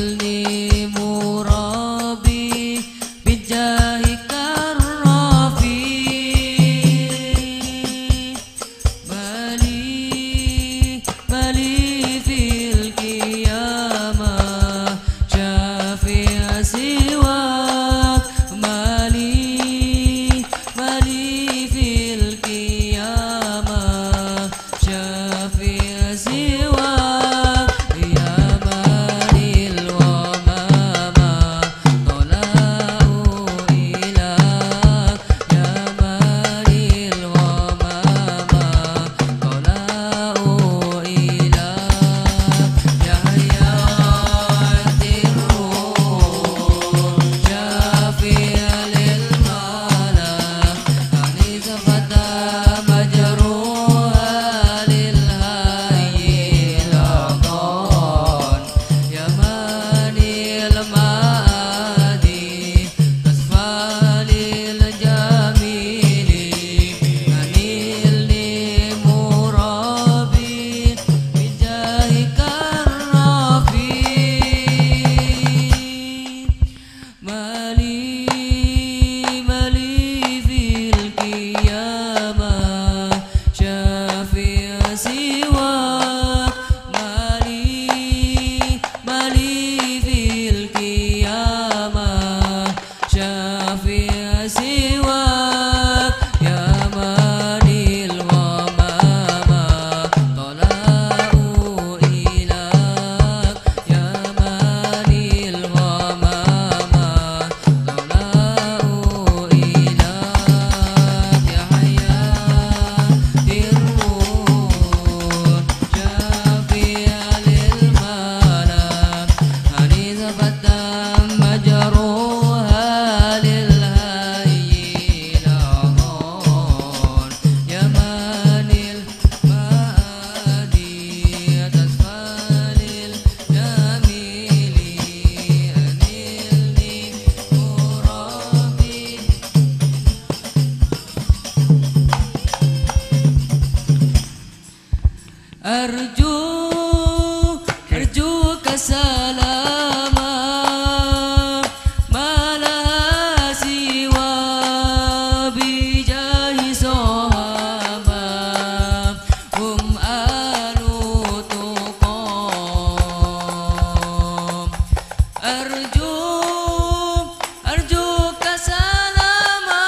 أرجو كسلاما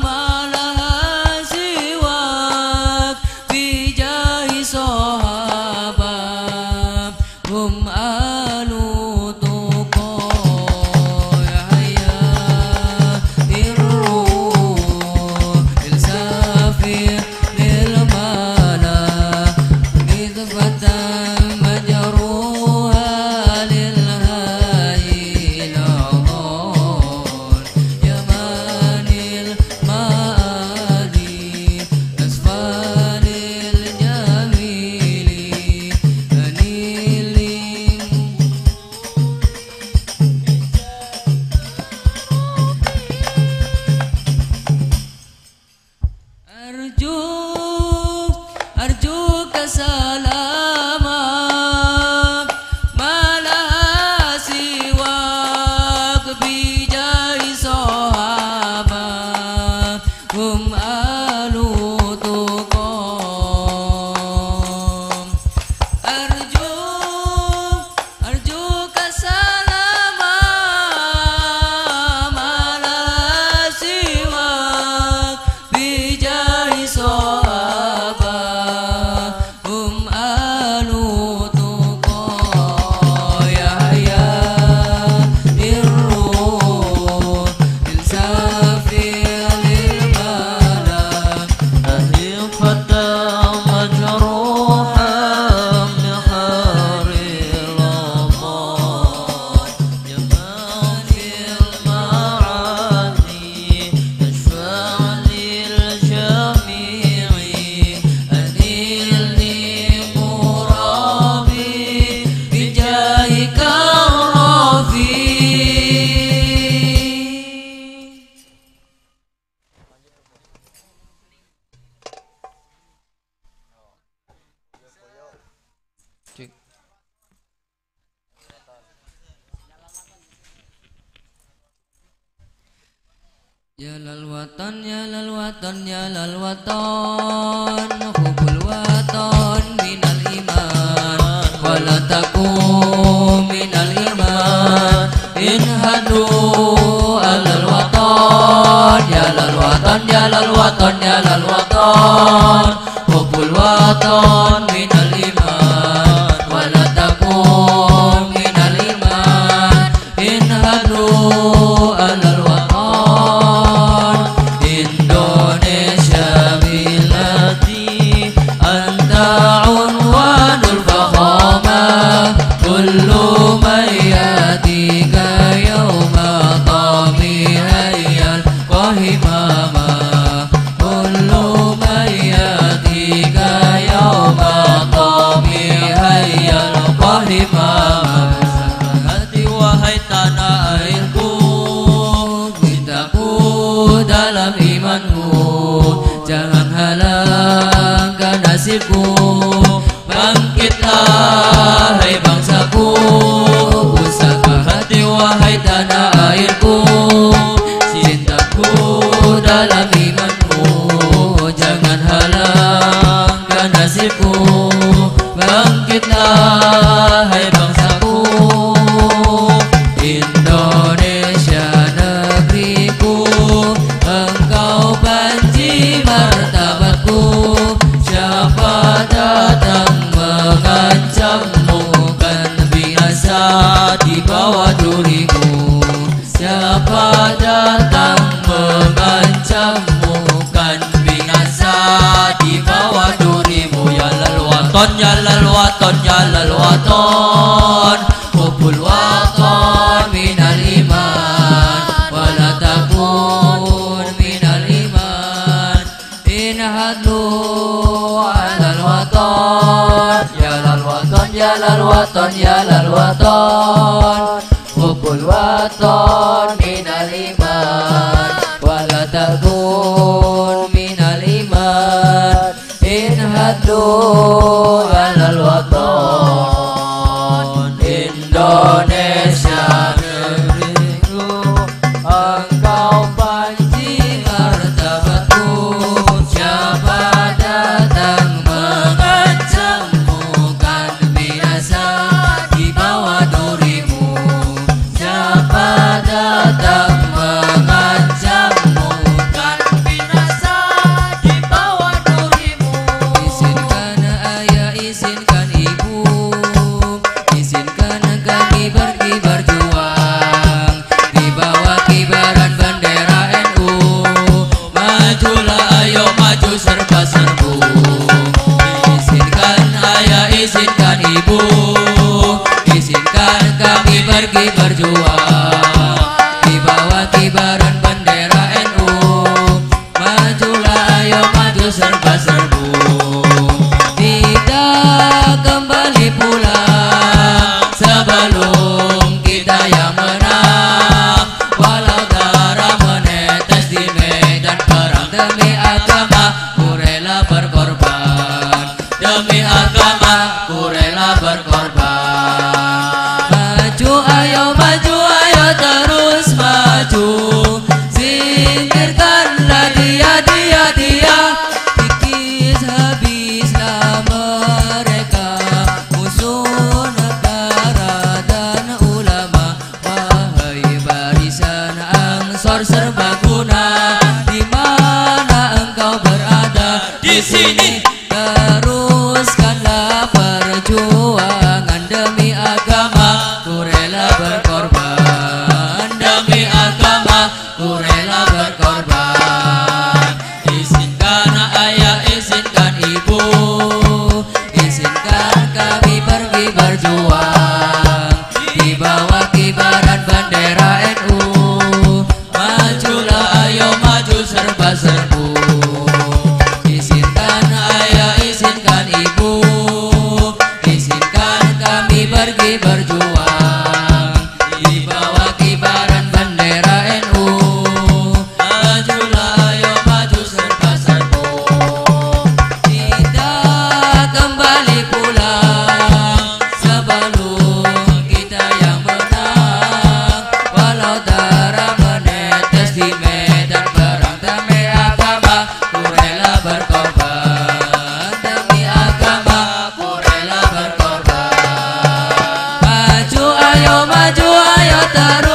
ما لها سواك بجاه صحابة هم آل تقى يا حيا بالروح السافر للملا نذفة مجروها للهاي العظام يمان المآلي أسفل الجميل أنيل أرجوك سلاما ما لها سواك بجاه صحابة هم آل تقى أرجوك سلاما ما لها سواك بجاه صحابة هم آل تقى يا حيا بالروح السافر للملا أهيفة مجروحة بحار الأمان يمان المعاني يشفع للجميع أنيلني مرابي بجاهك الرفيع. يا للوطن يا للوطن يا للوطن حب الوطن من الإيمان ولا تكون من الإيمان انهدوا على الوطن يا للوطن يا للوطن يا للوطن حب الوطن من الإيمان ولا تكون من الإيمان انهدوا على الوطن Indonesia بلادي أنت عنوان الفخامة كل من يأتيك يوم طامي هيا وهماما كل من يأتيك يوم طامي هيا وهماما hati wahai tanah airku mintaku dalam imanmu jangan halangkan nasibku bangkitlah hai bangsaku pusaka hati wahai tanah airku cintaku dalam imanmu jangan halangkan nasibku bangkitlah hai bangsaku Indonesia negeriku engkau banci martabatku siapa datang mengancammu kan binasa di bawah durimu siapa datang mengancammu kan binasa di bawah durimu ya lal waton ya lal waton ya lal waton hubul waton minal iman wala takun minal iman inhadlu alal waton ya lal waton ya lal waton ya lal waton hubul waton minal iman wala takun minal iman inhadlu alal waton Indonesia negeriku engkau panci martabatku siapa datang mengancammu kan binasa di bawah izinkan ibu, izinkan kami pergi berjuang di bawah kibaran bendera NU. Majulah ayo maju serba serbu, izinkan ayah, izinkan ibu, izinkan kami pergi berjuang di bawah kibaran bendera NU. Majulah ayo maju serba serbu, tidak kembali pulang sebelum kita yang menang. Walau darah menetes di medan perang, demi agama ku rela berkorban, demi agama ku rela berkorban. Maju ayo terus maju, singkirkanlah dia. Kikis habislah mereka, musuh negara dan ulama. Wahai barisan Ansor serbaguna, di mana engkau berada? Di sini. Teruskanlah perjuangan, demi agama ku rela berkorban, demi agama ku rela berkorban. Izinkan ayah, izinkan ibu, izinkan kami pergi berjuang di bawah kibaran bendera NU. Majulah ayo maju serba serbu, izinkan ayah, izinkan ibu, izinkan kami pergi berjuang di bawah kibaran bendera NU. Majulah ayo maju serba serbu, tidak kembali pulang sebelum kita yang menang. Walau darah menetes di medan perang, demi agama ku rela berkorban, demi agama ku rela berkorban. Maju ayo terus